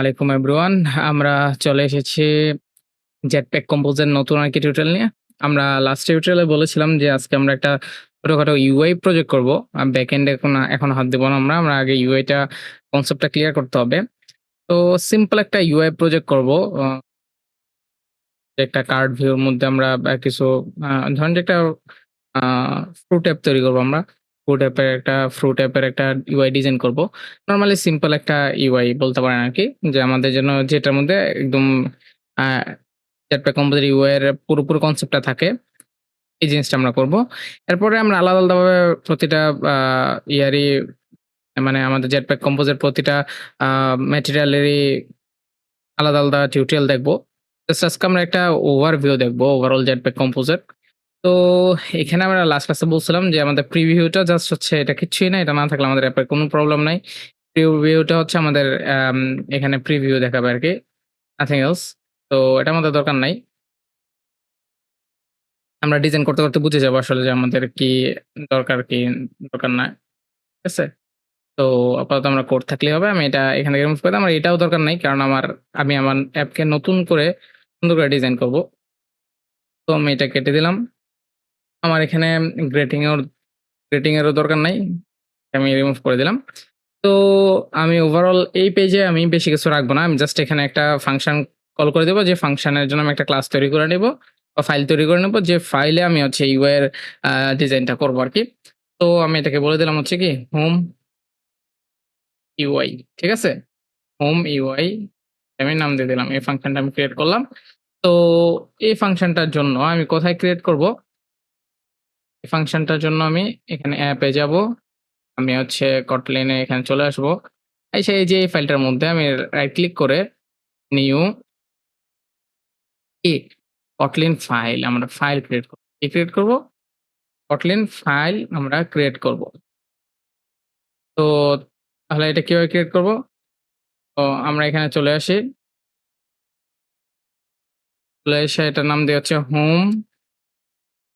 আলাইকুম এভরিওয়ান। আমরা চলে এসেছি Jetpack Compose এর নতুন আরেকটি টিউটোরিয়াল নিয়ে। আমরা লাস্ট টিউটোরিয়ালে বলেছিলাম যে আজকে আমরা একটা ছোটখাটো UI প্রজেক্ট করব। ব্যাকএন্ড এ এখন হাত দেব না আমরা। আমরা আগে UI টা কনসেপ্টটা ক্লিয়ার করতে হবে। তো সিম্পল একটা UI প্রজেক্ট করব। আ একটা কার্ড ভিউ এর মধ্যে আমরা কিছু ধরেন যে একটা আ ফ্রুট অ্যাপ তৈরি করব আমরা। ফ্রুট অ্যাপের একটা UI ডিজাইন করব। নরমালি সিম্পল একটা UI বলতে পারেন আরকি। যে আমাদের জন্য যেটার মধ্যে একদম আ Jetpack Compose এর UI এর পুরোপুরি কনসেপ্টটা থাকে। এই জিনিসটা আমরা করব। এরপরে আমরা আলাদা, আলাদাভাবে প্রতিটা আ ইয়ারই মানে আমাদের Jetpack Compose এর প্রতিটা আ ম্যাটেরিয়ালেরই আলাদা, আলাদা টিউটোরিয়াল দেখব। জাস্ট আজকে আমরা একটা ওভারভিউ দেখব ওভারঅল Jetpack Compose এর। তো এখানে আমরা লাস্ট ক্লাসে বলছিলাম যে আমাদের প্রিভিউটা জাস্ট হচ্ছে এটা কিচ্ছুই না। এটা না থাকলে আমাদের অ্যাপের কোনো প্রবলেম নাই। প্রিভিউটা হচ্ছে আমাদের এখানে প্রিভিউ দেখাবে আরকি। Nothing else. তো এটা আমাদের দরকার নাই। আমরা ডিজাইন করতে, করতে বুঝে যাবো আসলে যে আমাদের কি দরকার, কি দরকার না। ঠিক আছে? তো আপাতত আমরা কোড থাকলেই হবে। আমি এটা এখান থেকে রিমুভ করে দিলাম। আমার এটাও দরকার নাই। কারণ আমি আমার অ্যাপকে নতুন করে সুন্দর করে ডিজাইন করব। তো আমি এটা কেটে দিলাম। আমার এখানে গ্রেটিং এরও দরকার নাই। আমি রিমুভ করে দিলাম। তো আমি ওভারঅল এই পেজে আমি বেশি কিছু রাখবো না। আমি জাস্ট এখানে একটা ফাংশন কল করে দেব। যে ফাংশনের জন্য আমি একটা ক্লাস তৈরি করে নেব বা ফাইল তৈরি করে নেব। যে ফাইলে আমি হচ্ছে UI এর ডিজাইনটা করবো আরকি। তো আমি এটাকে বলে দিলাম হচ্ছে কি হোম UI, ঠিক আছে? হোম UI আমি নাম দিয়ে দিলাম। এই ফাংশনটা আমি ক্রিয়েট করলাম। তো এই ফাংশনটার জন্য আমি কোথায় ক্রিয়েট করব? এই ফাংশনটার জন্য আমি এখানে অ্যাপে যাব। আমি হচ্ছে Kotlin এ এখানে চলে আসবো। এসে এই যে এই ফাইলটার মধ্যে আমি রাইট ক্লিক করে নিউ কি Kotlin ফাইল আমরা ফাইল ক্রিয়েট করব। কি ক্রিয়েট করব? Kotlin ফাইল আমরা ক্রিয়েট করব। তো তাহলে এটা কিভাবে ক্রিয়েট করব? তো আমরা এখানে চলে আসি। চলে এসে এটার নাম দেওয়া হচ্ছে হোম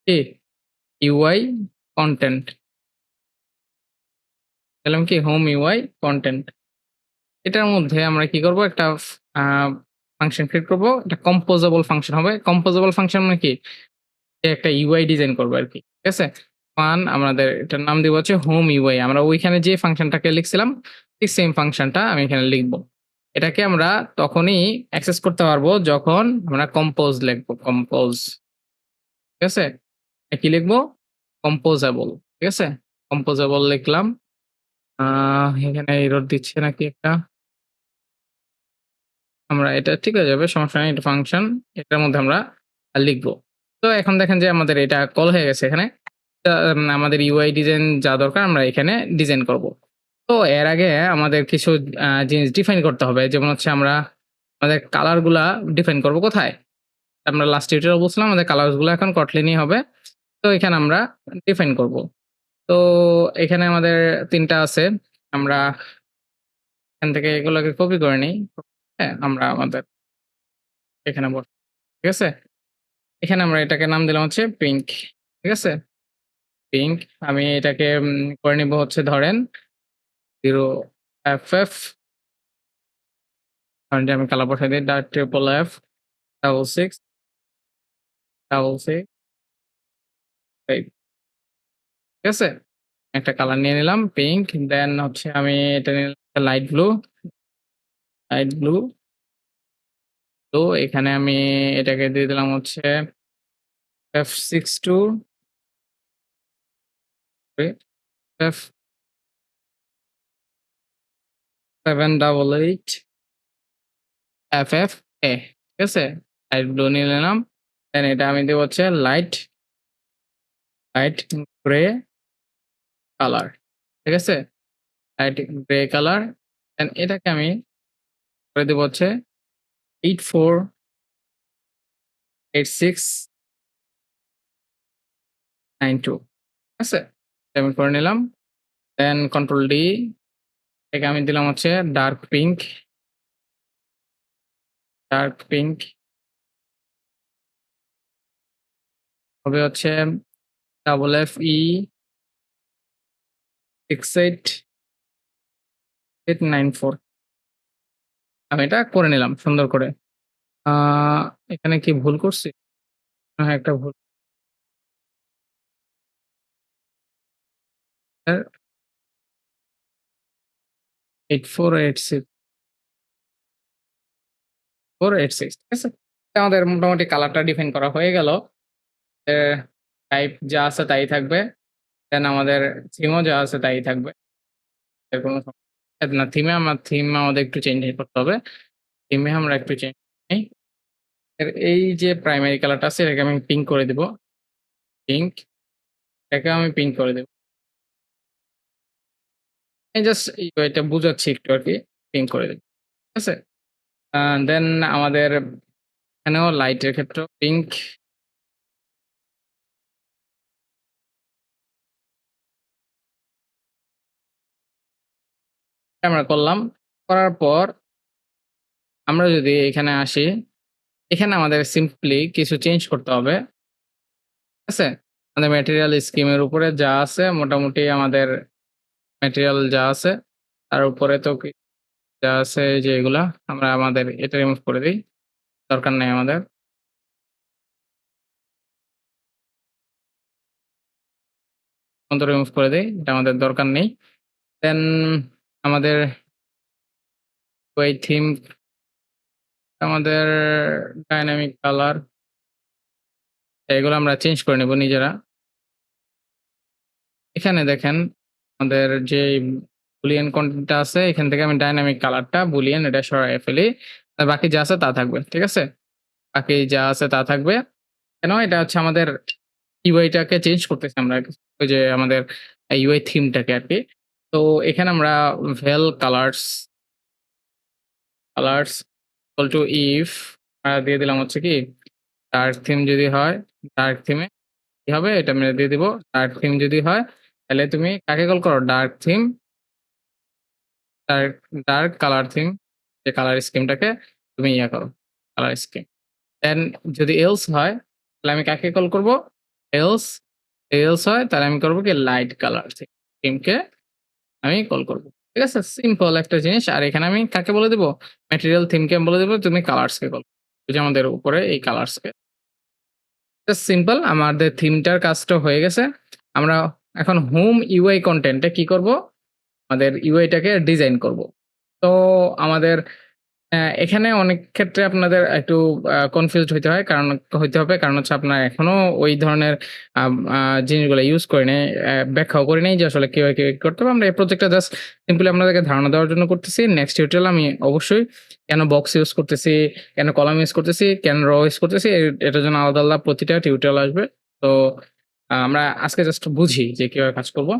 কি UI কনটেন্ট। দিলাম কি হোম UI কনটেন্ট। এটার মধ্যে আমরা কি করব? একটা আ ফাংশন ক্রিয়েট করব। এটা কম্পোজেবল ফাংশন হবে। কম্পোজেবল ফাংশন মানে কি? যে একটা UI ডিজাইন করবো আরকি। ঠিক আছে? আমাদের এটার নাম দিব হচ্ছে হোম UI আমরা ওইখানে যে ফাংশনটাকে লিখছিলাম, ঠিক সেম ফাংশনটা আমি এখানে লিখব। এটাকে আমরা তখনই অ্যাক্সেস করতে পারবো যখন আমরা কম্পোজ লিখবো। কম্পোজ। ঠিক আছে? কি লিখবো? কম্পোজেবল। ঠিক আছে? কম্পোজেবল লিখলাম। আ এখানে এরর দিচ্ছে নাকি একটা? আমরা এটা ঠিক হয়ে যাবে। সমস্যা নাই। এটা ফাংশন। এটার মধ্যে আমরা লিখবো। তো এখন দেখেন যে আমাদের এটা কল হয়ে গেছে এখানে। আমাদের UI ডিজাইন যা দরকার আমরা এখানে ডিজাইন করব। তো এর আগে আমাদের কিছু জিনিস ডিফাইন করতে হবে। যেমন হচ্ছে আমরা আমাদের কালার গুলা ডিফাইন করব কোথায়? আমরা লাস্ট টিউটোরিয়ালে বলছিলাম আমাদের কালারস গুলো এখন Kotlin ই হবে। তো এখানে আমরা ডিফাইন করব। তো এখানে আমাদের ৩ টা আছে। আমরা এখান থেকে এগুলোকে কপি করে নিই। হ্যাঁ, আমরা আমাদের এখানে ঠিক আছে? এখানে আমরা এটাকে নাম দিলাম হচ্ছে পিঙ্ক। ঠিক আছে? পিঙ্ক আমি এটাকে করে নিব হচ্ছে ধরেন 0FF ধরেন যে আমি কালার বসাই দেই triple F 66 66 8 ঠিক আছে? একটা কালার নিয়ে নিলাম পিঙ্ক দেন হচ্ছে আমি এটা নিলাম লাইট ব্লু, লাইট ব্লু। তো এখানে আমি এটাকে দিয়ে দিলাম হচ্ছে F62 F788 FFA ঠিক আছে? লাইট ব্লু নিয়ে নিলাম। দেন এটা আমি দেব হচ্ছে লাইট গ্রে কালার। ঠিক আছে? Light grey colour. দেন এটাকে আমি করে দেব হচ্ছে 848692 ঠিক আছে? এটা আমি করে নিলাম। দেন কন্ট্রোল ডি এটাকে আমি দিলাম হচ্ছে ডার্ক পিঙ্ক হবে হচ্ছে ডাবল FE 68894 আমি এটা করে নিলাম সুন্দর করে। আ এখানে কি ভুল করছি? হ্যাঁ, একটা ভুল। 8486 486 ঠিক আছে? আমাদের মোটামুটি কালারটা ডিফাইন করা হয়ে গেল। এ টাইপ যা আছে তাই থাকবে। দেন আমাদের থিমও যা আছে তাই থাকবে। এর কোনো না থিম আমাদের একটু চেঞ্জ করতে হবে। থিমে আমরা একটু চেঞ্জ নেই। এই যে প্রাইমারি কালারটা আছে এটাকে আমি পিঙ্ক করে দিব। পিঙ্ক এটাকে আমি পিঙ্ক করে দেব। আমি জাস্ট এটা বুঝাচ্ছি একটু আরকি। পিঙ্ক করে দেব। ঠিক আছে? আ দেন আমাদের এখানেও লাইটের ক্ষেত্রেও পিঙ্ক আমরা করলাম। করার পর আমরা যদি এখানে আসি, এখানে আমাদের সিম্পলি কিছু চেঞ্জ করতে হবে। ঠিক আছে? আমাদের ম্যাটেরিয়াল স্কিম এর উপরে যা আছে মোটামুটি আমাদের ম্যাটেরিয়াল যা আছে তার উপরে তো যা আছে যে এগুলা আমরা আমাদের এটা রিমুভ করে দেই। দরকার নাই আমাদের। রিমুভ করে দেই। এটা আমাদের দরকার নেই। দেন আমাদের ওই থিম আমাদের ডাইনামিক কালার এগুলো আমরা চেঞ্জ করে নেব নিজেরা। এখানে দেখেন আমাদের যে বুলিয়ান কনটেন্টটা আছে এখান থেকে আমি ডাইনামিক কালারটা বুলিয়ান এটা সরায় ফেলি। আর বাকি যা আছে তা থাকবে। ঠিক আছে? বাকি যা আছে তা থাকবে। কেন? এটা হচ্ছে আমাদের UI টাকে চেঞ্জ করতেছি আমরা। ওই যে আমাদের UI থিমটাকে আরকি। তো এখানে আমরা ভেল কালার্স ইকুয়াল টু ইফ দিয়ে দিলাম হচ্ছে কি ডার্ক থিম যদি হয়, ডার্ক থিমে কি হবে? এটা আমি দিয়ে দিব। ডার্ক থিম যদি হয়, তাহলে তুমি কাকে কল করো? ডার্ক ডার্ক কালার থিম যে কালার স্কিমটাকে তুমি ইয়া করো, কালার স্কিম। দেন যদি এলস হয়, তাহলে আমি কাকে কল করব? এলস এলস হয় তাহলে আমি করব কি লাইট কালার থিমকে আমি কল করব। ঠিক আছে? সিম্পল একটা জিনিস। আর এখানে আমি কাকে বলে দিব? ম্যাটেরিয়াল থিমকে আমি বলে দিব তুমি কালারস কে কল। ওই যে আমাদের উপরে এই কালারস কে। জাস্ট সিম্পল আমাদের থিমটার কাজটা হয়ে গেছে। আমরা এখন হোম UI কনটেন্ট এ কি করব? আমাদের UI টাকে ডিজাইন করব। তো আমাদের এখানে অনেক ক্ষেত্রে আপনাদের একটু কনফিউজড হইতে হয়। হইতে হবে। কারণ হচ্ছে আপনার এখনো ওই ধরনের আম আ জিনিসগুলো ইউজ করি নাই। ব্যাখ্যাও করি নাই যে আসলে কিভাবে কি করতে হবে। আমরা এই প্রজেক্টটা জাস্ট সিম্পলি আপনাদেরকে ধারণা দেওয়ার জন্য করতেছি। নেক্সট টিউটোরিয়াল আমি অবশ্যই কেন বক্স ইউজ করতেছি, কেন কলাম ইউজ করতেছি, কেন র ইউজ করতেছি এটার জন্য আলাদা, আলাদা প্রতিটা টিউটোরিয়াল আসবে। তো আমরা আজকে জাস্ট বুঝি যে কিভাবে কাজ করব।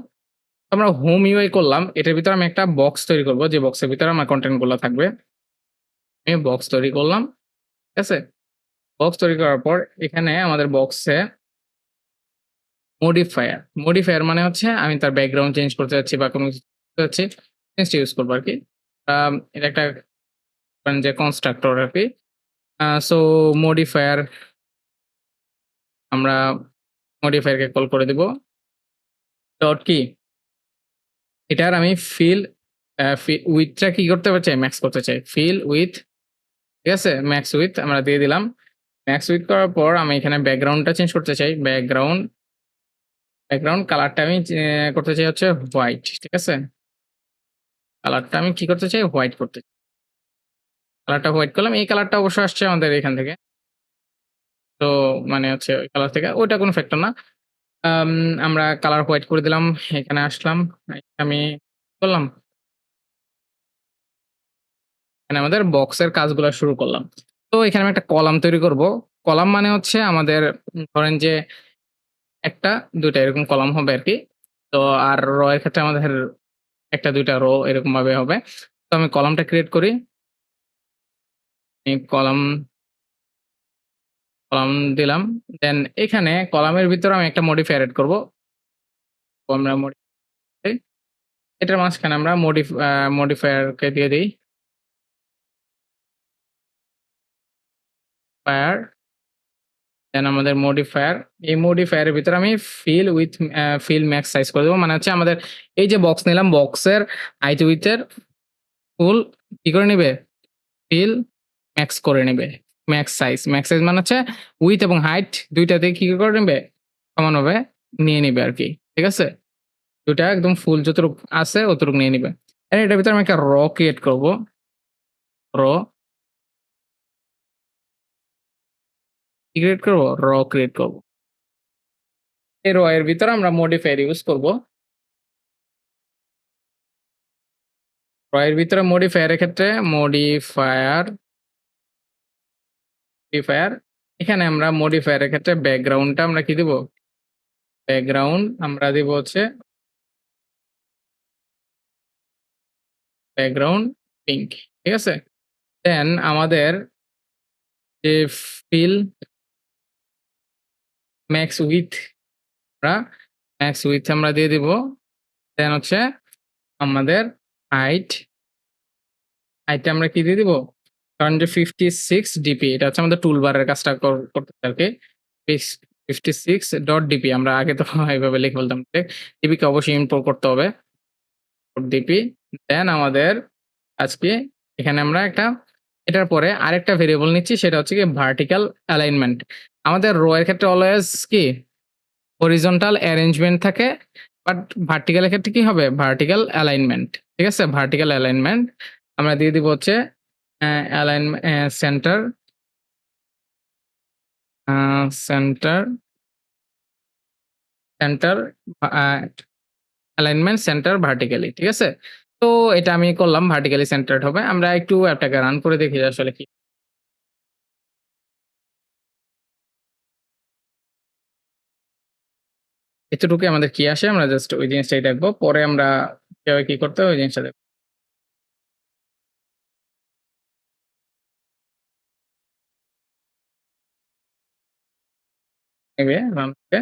আমরা হোম UI করলাম। এটার ভিতরে আমি একটা বক্স তৈরি করব। যে বক্সের ভিতরে আমার কনটেন্ট গুলা থাকবে। আমি বক্স তৈরি করলাম। ঠিক আছে? বক্স তৈরি করার পর এখানে আমাদের বক্সে মডিফায়ার মানে হচ্ছে আমি তার ব্যাকগ্রাউন্ড চেঞ্জ করতে যাচ্ছি বা কোনো কিছু করতে যাচ্ছি, জিনিসটা ইউজ করবো আরকি। এটা একটা ধরেন যে কনস্ট্রাক্টর আরকি। সো মডিফায়ার আমরা মডিফায়ারকে কল করে দিব। ডট কি? এটার আমি ফিল উইথটা কি করতে চাই? ম্যাক্স করতে চাই। ফিল উইথ ঠিক আছে? ম্যাক্স উইথ আমরা দিয়ে দিলাম। ম্যাক্স উইথ করার পর আমি এখানে ব্যাকগ্রাউন্ডটা চেঞ্জ করতে চাই। ব্যাকগ্রাউন্ড কালারটা আমি করতে চাই হচ্ছে হোয়াইট। ঠিক আছে? কালারটা আমি কি করতে চাই? হোয়াইট করতে চাই। কালারটা হোয়াইট করলাম। এই কালারটা অবশ্য আসছে আমাদের এখান থেকে। তো মানে হচ্ছে ওই কালার থেকে ওইটা কোনো ফ্যাক্টর না। আম আমরা কালার হোয়াইট করে দিলাম। এখানে আসলাম। আমি করলাম। এখানে আমাদের বক্সের কাজগুলা শুরু করলাম। তো এখানে আমি একটা কলাম তৈরি করব। কলাম মানে হচ্ছে আমাদের ধরেন যে ১ টা ২ টা এরকম কলাম হবে আরকি। তো আর র এর ক্ষেত্রে আমাদের ১ টা ২ টা রো এরকম ভাবে হবে। তো আমি কলামটা ক্রিয়েট করি। আমি কলাম দিলাম। দেন এখানে কলামের ভিতরে আমি একটা মডিফায়ার এড করব। তো আমরা এটার মাঝখানে আমরা মডিফায়ার কে দিয়ে দেই। ফায়ার দেন আমাদের মডিফায়ার। এই মডিফায়ার এর ভিতরে আমি ফিল ম্যাক্স সাইজ করে দেব। মানে হচ্ছে আমাদের এই যে বক্স নিলাম বক্সের হাইট উইডথ এর ফুল কি করে নিবে? ফিল ম্যাক্স করে নেবে। ম্যাক্স সাইজ মানে হচ্ছে উইথ এবং হাইট ২ টাতে কি করে নেবে? সমানভাবে নিয়ে নিবে আরকি। ঠিক আছে? ২ টা একদম ফুল যতটুক আছে অতটুকু নিয়ে নিবে। এটার ভিতরে আমি একটা ক্রিয়েট করব। র কি ক্রিয়েট করব? ক্রিয়েট করব। এই এর ভিতরে আমরা মডিফায়ার ইউজ করব। এর ভিতরে মডিফায়ার এর ক্ষেত্রে মডিফায়ার এখানে আমরা মডিফায়ার এর ক্ষেত্রে ব্যাকগ্রাউন্ডটা আমরা কি দিব? ব্যাকগ্রাউন্ড আমরা দিব হচ্ছে ব্যাকগ্রাউন্ড পিঙ্ক। ঠিক আছে? দেন আমাদের যে ফিল ম্যাক্স উইথ আমরা আমরা দিয়ে দিব। দেন হচ্ছে আমাদের হাইট আমরা কি দিয়ে দিব? কারণ যে 56 ডিপি এটা হচ্ছে আমাদের টুলবারের কাজটা করতেছে আরকি। 56.dp আমরা আগে তো এভাবে লিখে ফেলতাম। ডিপি কে অবশ্যই ইম্পোর্ট করতে হবে। ডিপি দেন আমাদের আজকে এখানে আমরা এটার পরে আরেকটা ভেরিয়েবল নিচ্ছি সেটা হচ্ছে গিয়ে ভার্টিক্যাল অ্যালাইনমেন্ট। আমাদের রো এর ক্ষেত্রে অলওয়েজ কি হরিজন্টাল অ্যারেঞ্জমেন্ট থাকে। বাট ভার্টিক্যাল এর ক্ষেত্রে কি হবে? Vertical alignment. ঠিক আছে? ভার্টিক্যাল অ্যালাইনমেন্ট আমরা দিয়ে দিব হচ্ছে অ্যালাইন সেন্টার আ সেন্টার সেন্টার আ অ্যালাইনমেন্ট সেন্টার ভার্টিক্যালি। ঠিক আছে? তো এটা আমি করলাম ভার্টিক্যালি সেন্টারড হবে। আমরা একটু অ্যাপটাকে রান করে দেখি যে আসলে কি এতটুকুই আমাদের কি আসে আমরা জাস্ট ওই জিনিসটাই দেখব। পরে আমরা কিভাবে কি করতে হয় ওই জিনিসটা দেখব। নেবে রান হবে।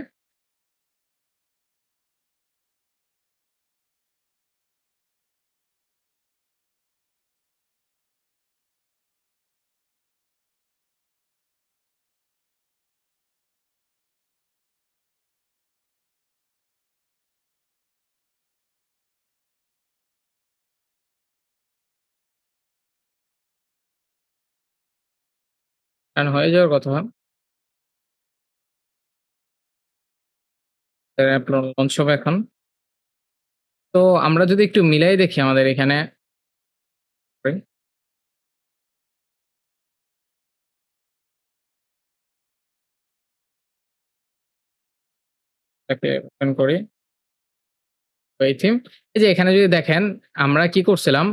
রান হয়ে যাওয়ার কথা। অ্যাপ লঞ্চ হবে এখন। তো আমরা যদি একটু মিলাই দেখি আমাদের এখানে এটাকে ওপেন করি। এই থিম এই যে এখানে যদি দেখেন আমরা কি করছিলাম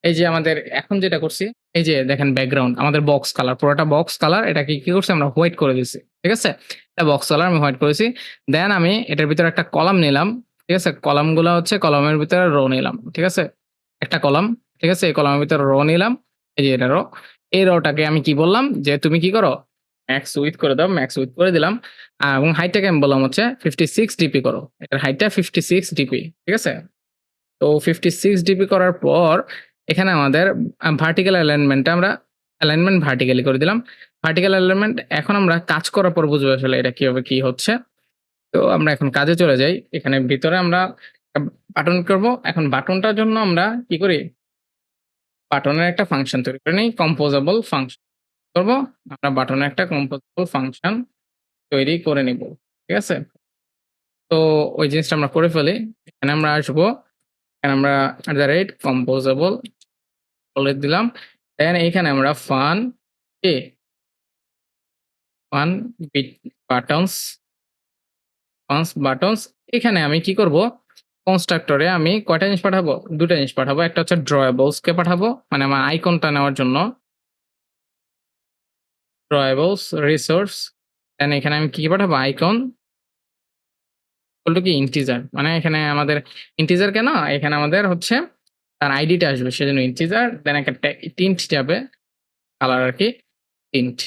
এই যে আমাদের এখন যেটা করছি, এই যে দেখেন ব্যাকগ্রাউন্ড আমাদের বক্স কালার পুরোটা বক্স কালার এটাকে কি করছি আমরা হোয়াইট করে দিছি। ঠিক আছে? এটা বক্স কালার আমি হোয়াইট করেছি। দেন আমি এটার ভিতরে একটা কলাম নিলাম। ঠিক আছে? কলামগুলা হচ্ছে কলামের ভিতরে রো নিলাম। ঠিক আছে? একটা কলাম। ঠিক আছে? এই কলামের ভিতরে রো নিলাম। এই যে এটা রো। এই রোটাকে আমি কি বললাম যে তুমি কি করো? ম্যাক্স উইথ করে দাও। ম্যাক্স উইথ করে দিলাম। এবং হাইটটাকে আমি বললাম হচ্ছে 56 ডিপি করো। এটার হাইটটা 56 ডিপি। ঠিক আছে? তো 56 ডিপি করার পর এখানে আমাদের ভার্টিক্যাল অ্যালাইনমেন্টটা আমরা অ্যালাইনমেন্ট ভার্টিক্যালি করে দিলাম। ভার্টিক্যাল অ্যালাইনমেন্ট এখন আমরা কাজ করার পর বুঝবো আসলে এটা কিভাবে কি হচ্ছে। তো আমরা এখন কাজে চলে যাই। এখানে ভিতরে আমরা একটা বাটন করব। এখন বাটনটার জন্য আমরা কি করি? বাটনের একটা ফাংশন তৈরি করে নেই। কম্পোজেবল ফাংশন করব। আমরা বাটনের একটা কম্পোজেবল ফাংশন তৈরি করে নিব। ঠিক আছে? তো ওই জিনিসটা আমরা করে ফেলি। এখানে আমরা আসবো। এখানে আমরা @composable বলে দিলাম। দেন এইখানে আমরা কি ফান বিট বাটনস বাটনস এখানে আমি কি করব? কনস্ট্রাক্টরে আমি কয়টা জিনিস পাঠাবো? ২ টা জিনিস পাঠাবো। একটা হচ্ছে ড্রয়াবলস কে পাঠাবো। মানে আমার আইকনটা নেওয়ার জন্য ড্রয়াবলস রিসোর্স দেন এখানে আমি কি পাঠাবো? আইকন কি ইন্টিজার মানে এখানে আমাদের ইন্টিজার কেন? এখানে আমাদের হচ্ছে তার আইডিটা আসবে সেজন্য ইন্টিজার দেন একটা টিন্ট যাবে কালার আরকি টিন্ট।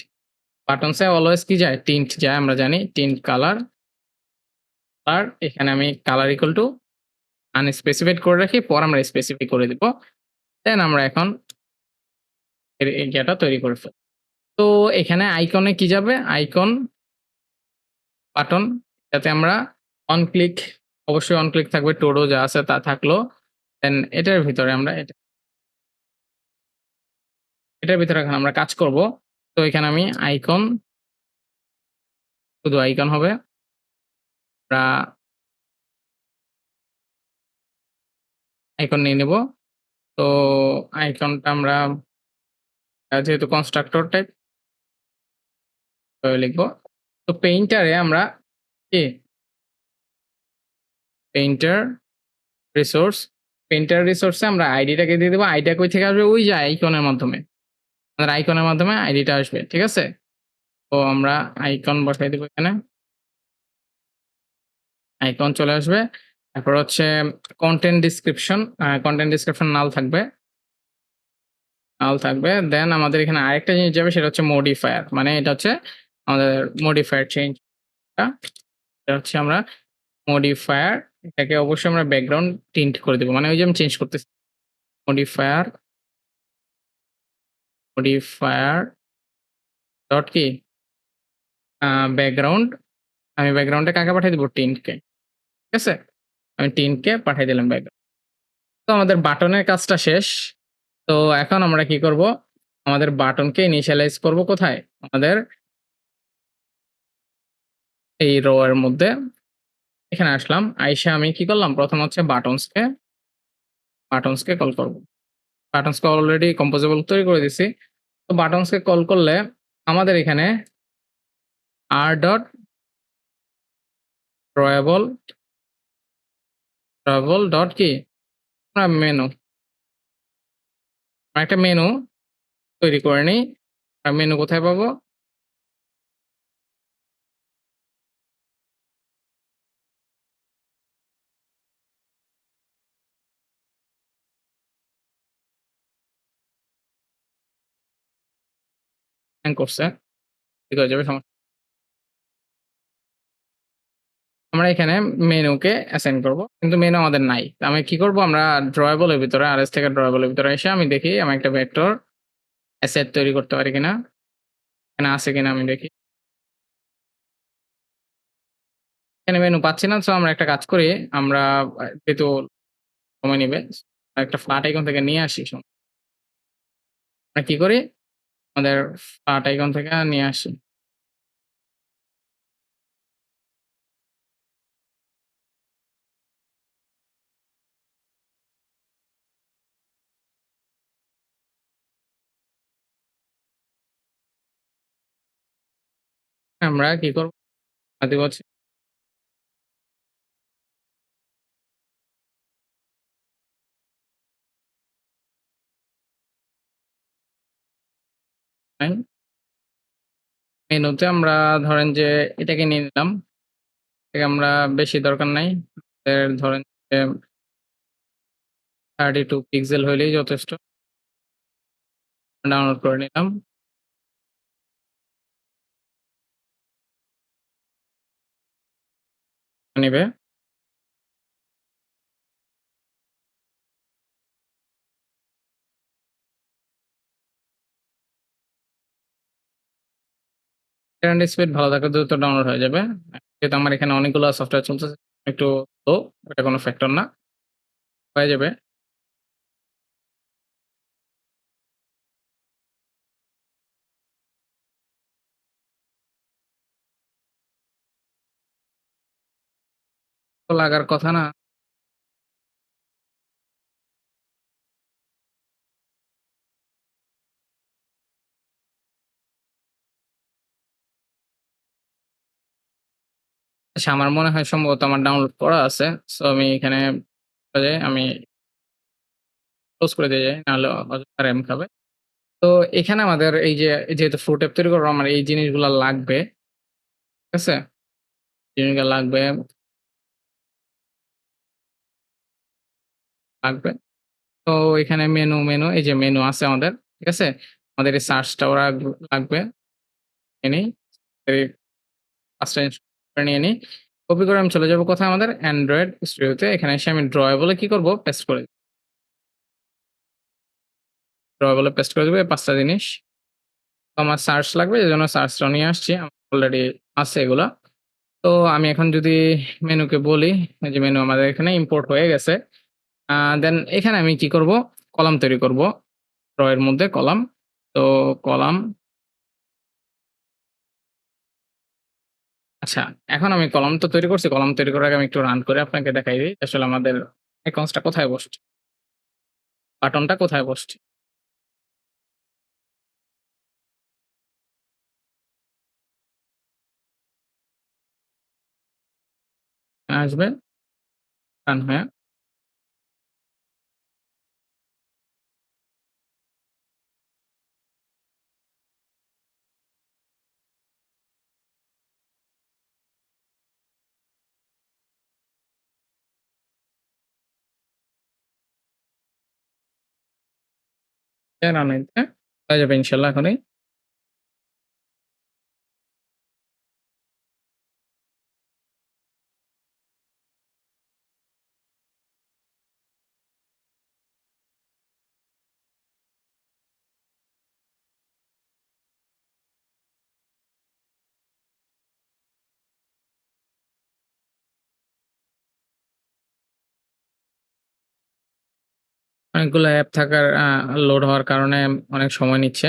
বাটনসে অলওয়েজ কি যায়? টিন্ট যায় আমরা জানি। টিন্ট কালার আর এখানে আমি কালার ইকুয়াল টু আনস্পেসিফাইড করে রাখি। পর আমরা স্পেসিফাই করে দিব। দেন আমরা এখন এর এই ইয়েটা তৈরি করে ফেলি। তো এখানে আইকনে কি যাবে? আইকন বাটন যাতে আমরা অন ক্লিক অবশ্যই অন ক্লিক থাকবে। টোডো যা আছে তা থাকলো। দেন এটার ভিতরে আমরা এটার ভিতরে এখন আমরা কাজ করব। তো এখানে আমি আইকন, শুধু আইকন হবে। আমরা আইকন নিয়ে নেব। তো আইকনটা আমরা যেহেতু কনস্ট্রাক্টর টাইপ লিখব। তো পেইন্টারে আমরা কি পেইন্টার রিসোর্স, পেইন্টার রিসোর্সে আমরা আইডিটাকে দিয়ে দেব। আইডিটা কই থেকে আসবে? ওই যে আইকনের মাধ্যমে। আমাদের আইকনের মাধ্যমে আইডিটা আসবে। ঠিক আছে? তো আমরা আইকন বসাই দেব এখানে। আইকন চলে আসবে। তারপর হচ্ছে কনটেন্ট ডেসক্রিপশন, কনটেন্ট ডেসক্রিপশন নাল থাকবে। নাল থাকবে। দেন আমাদের এখানে আরেকটা জিনিস যাবে, সেটা হচ্ছে মডিফায়ার। মানে এটা হচ্ছে আমাদের মডিফায়ার চেঞ্জটা। এটা হচ্ছে আমরা মডিফায়ার, এটাকে অবশ্যই আমরা ব্যাকগ্রাউন্ড টিন্ট করে দেব। মানে ওই যে আমি চেঞ্জ করতেছি। মডিফায়ার, মডিফায়ার ডট কি ব্যাকগ্রাউন্ড। আমি ব্যাকগ্রাউন্ডে কাকে পাঠিয়ে দিব? টিন্টকে। ঠিক আছে? আমি টিন্টকে পাঠিয়ে দিলাম ব্যাকগ্রাউন্ড। তো আমাদের বাটনের কাজটা শেষ। তো এখন আমরা কি করব? আমাদের বাটনকে ইনিশিয়ালাইজ করব কোথায়? আমাদের এই রো এর মধ্যে। এখানে আসলাম। আইসা আমি কি করলাম? প্রথম হচ্ছে বাটনসকে কল করব। বাটনসকে অলরেডি কম্পোজেবল তৈরি করে দিছি। তো বাটনসকে কল করলে আমাদের এখানে r ডট drawable ডট কি মেনু, একটা মেনু তৈরি করে নিই। আর মেনু কোথায় পাবো? হ্যাং করছে, ঠিক হয়ে যাবে, সমস্যা। আমরা এখানে মেনুকে অ্যাসাইন করব, কিন্তু মেনু আমাদের নাই। তো আমি কি করব? আমরা ড্রয়েবল এর ভিতরে RS থেকে ড্রয়েবল এর ভিতরে এসে আমি দেখি আমি একটা ভেক্টর অ্যাসেট তৈরি করতে পারি কিনা, এখানে আছে কিনা আমি দেখি। এখানে মেনু পাচ্ছি না। সো আমরা একটা কাজ করি, আমরা যেহেতু সময় নিবে, একটা ফ্ল্যাট আইকন থেকে নিয়ে আসি। আমরা কি করি? আমাদের ফ্ল্যাট আইকন থেকে নিয়ে আসি। আমরা কি করব? দিব হচ্ছে মেনুতে আমরা ধরেন যে এটাকে নিয়ে নিলাম। এটাকে আমরা বেশি দরকার নাই। ধরেন যে 32 পিক্সেল হইলেই যথেষ্ট। ডাউনলোড করে নিলাম। নিবে। ইন্টারনেট স্পিড ভালো থাকলে দ্রুত ডাউনলোড হয়ে যাবে। যেহেতু আমার এখানে অনেকগুলো সফটওয়্যার চলতেছে, একটু স্লো, এটা কোনো ফ্যাক্টর না, হয়ে যাবে। তো লাগার কথা না। আচ্ছা, আমার মনে হয় সম্ভবত আমার ডাউনলোড করা আছে। সো আমি এখানে আমি ক্লোজ করে দিয়ে যাই, নাহলে অযথা র‍্যাম খাবে। তো এখানে আমাদের এই যে যেহেতু ফ্লোট অ্যাপ তৈরি করবো, আমার এই জিনিসগুলা লাগবে। ঠিক আছে? জিনিসগুলো লাগবে। তো এখানে মেনু এই যে মেনু আছে আমাদের। ঠিক আছে? আমাদের এই সার্চটাও লাগবে। নিয়ে নেই। এই ৫ টা ইনস্টল করে নিয়ে নিই। কপি করে আমি চলে যাবো কোথায়? আমাদের অ্যান্ড্রয়েড স্টুডিওতে। এখানে এসে আমি ড্রয়েবল এ কি করব? পেস্ট করে দিব। ড্রয়েবল এ পেস্ট করে দিব এই ৫ টা জিনিস। তো আমার সার্চ লাগবে, এজন্য সার্চটাও নিয়ে আসছি। আমার অলরেডি আছে এগুলা। তো আমি এখন যদি মেনুকে বলি, এই যে মেনু আমাদের এখানে ইম্পোর্ট হয়ে গেছে। দেন এখানে আমি কি করব? কলাম তৈরি করব। ড্র এর মধ্যে কলাম। তো কলাম। আচ্ছা, এখন আমি কলাম তো তৈরি করছি। কলাম তৈরি করার আগে আমি একটু রান করে আপনাকে দেখাই দেই। আসলে আমাদের আইকনসটা কোথায় বসছে? বাটনটা কোথায় বসছে? আসবে রান হয়ে। রান হইতে হয়ে যাবে ইনশাআল্লাহ এখনই। অনেকগুলো অ্যাপ থাকার লোড হওয়ার কারণে অনেক সময় নিচ্ছে।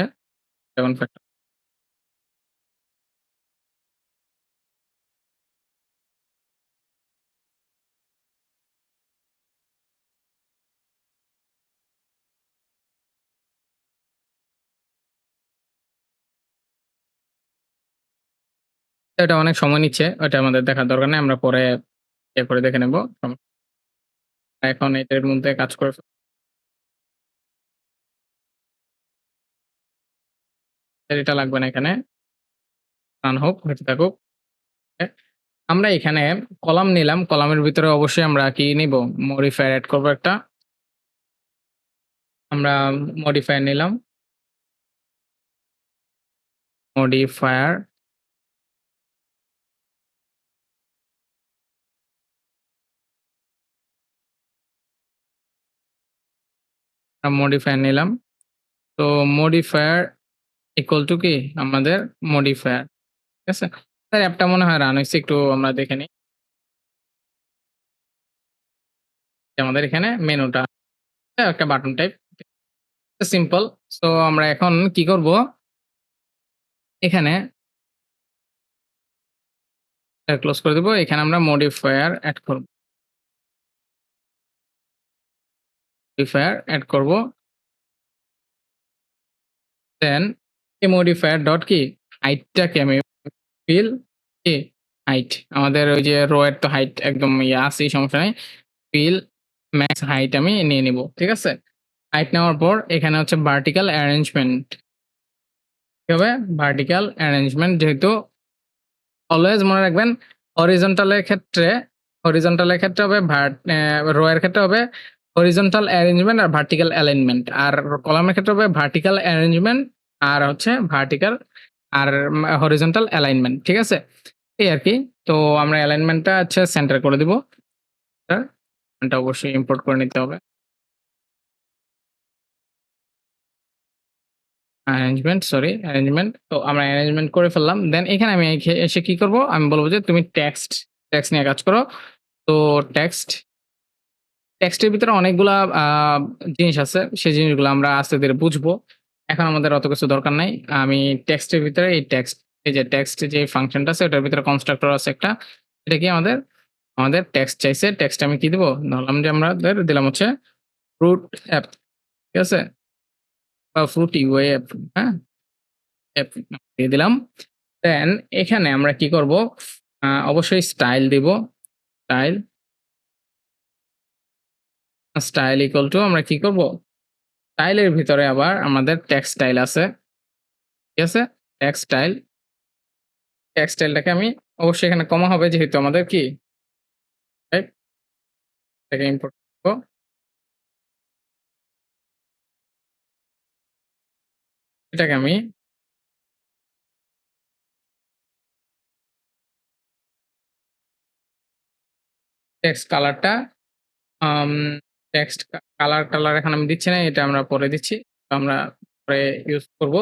যেমন এটা অনেক সময় নিচ্ছে। ওটা আমাদের দেখার দরকার নেই। আমরা পরে করে দেখে নেব। এখন এটার মধ্যে কাজ করে এটা লাগবে না এখানে। রান হোক, হতে থাকুক। আমরা এখানে কলাম নিলাম। কলামের ভিতরে অবশ্যই আমরা কি নিব? মডিফায়ার এড করব একটা। আমরা মডিফায়ার নিলাম। মডিফায়ার মডিফায়ার নিলাম। তো মডিফায়ার ইকুয়াল টু কি? আমাদের মডিফায়ার। ঠিক আছে? স্যার অ্যাপটা মনে হয় রান হইছে, একটু আমরা দেখে নিই। আমাদের এখানে মেনুটা একটা বাটন টাইপ সিম্পল। সো আমরা এখন কি করব? এখানে ক্লোজ করে দেব। এখানে আমরা মডিফায়ার এড করব। মডিফায়ার এড করব। দেন এই মডিফায়ার ডট কি? হাইটটাকে আমি ফিল কি? হাইট। আমাদের ওই যে রো এর তো হাইট একদম আছেই, সমস্যা নাই। ফিল ম্যাক্স হাইট আমি নিয়ে নিব। ঠিক আছে? হাইট নেওয়ার পর এখানে হচ্ছে ভার্টিক্যাল অ্যারেঞ্জমেন্ট। কি হবে? ভার্টিক্যাল অ্যারেঞ্জমেন্ট, যেহেতু অলওয়েজ মনে রাখবেন হরিজন্টাল এর ক্ষেত্রে হবে রো এর ক্ষেত্রে হবে হরিজন্টাল অ্যারেঞ্জমেন্ট আর ভার্টিক্যাল অ্যালাইনমেন্ট। আর কলামের ক্ষেত্রে হবে ভার্টিক্যাল অ্যারেঞ্জমেন্ট আর হচ্ছে ভার্টিক্যাল আর হরিজন্টাল অ্যালাইনমেন্ট। ঠিক আছে? এই আরকি। তো আমরা অ্যালাইনমেন্টটা হচ্ছে সেন্টার করে দিব। এটা অবশ্যই ইম্পোর্ট করে নিতে হবে। অ্যারেঞ্জমেন্ট। তো আমরা অ্যারেঞ্জমেন্ট করে ফেললাম। দেন এখানে আমি এসে কি করব? আমি বলব যে তুমি টেক্সট নিয়ে কাজ করো। তো টেক্সট টেক্সটের ভিতরে অনেকগুলা আ জিনিস আছে। সেই জিনিসগুলো আমরা আস্তে ধীরে বুঝবো। এখন আমাদের অত কিছু দরকার নাই। আমি টেক্সটের ভিতরে এই যে টেক্সট যে ফাংশনটা আছে ওটার ভিতরে কনস্ট্রাক্টর আছে একটা। এটা কি আমাদের টেক্সট চাইছে। টেক্সট আমি কি দিব? ধরলাম যে আমাদের দিলাম হচ্ছে ফ্রুট অ্যাপ। ঠিক আছে? বা ফ্রুট ইউআই অ্যাপ, হ্যাঁ? অ্যাপ দিয়ে দিলাম। দেন এখানে আমরা কি করব? অবশ্যই স্টাইল দিব। স্টাইল স্টাইল ইকুয়াল টু আমরা কি করব? স্টাইলের ভিতরে আবার আমাদের টেক্সট স্টাইল আছে। ঠিক আছে? টেক্সট স্টাইলটাকে আমি অবশ্যই এখানে কমা হবে, যেহেতু আমাদের কি রাইট? এটাকে ইম্পোর্ট করব। এটাকে আমি টেক্সট কালারটা আম টেক্সট কালার এখন আমি দিচ্ছি না। এটা আমরা পরে দিচ্ছি। তো আমরা পরে ইউজ করব।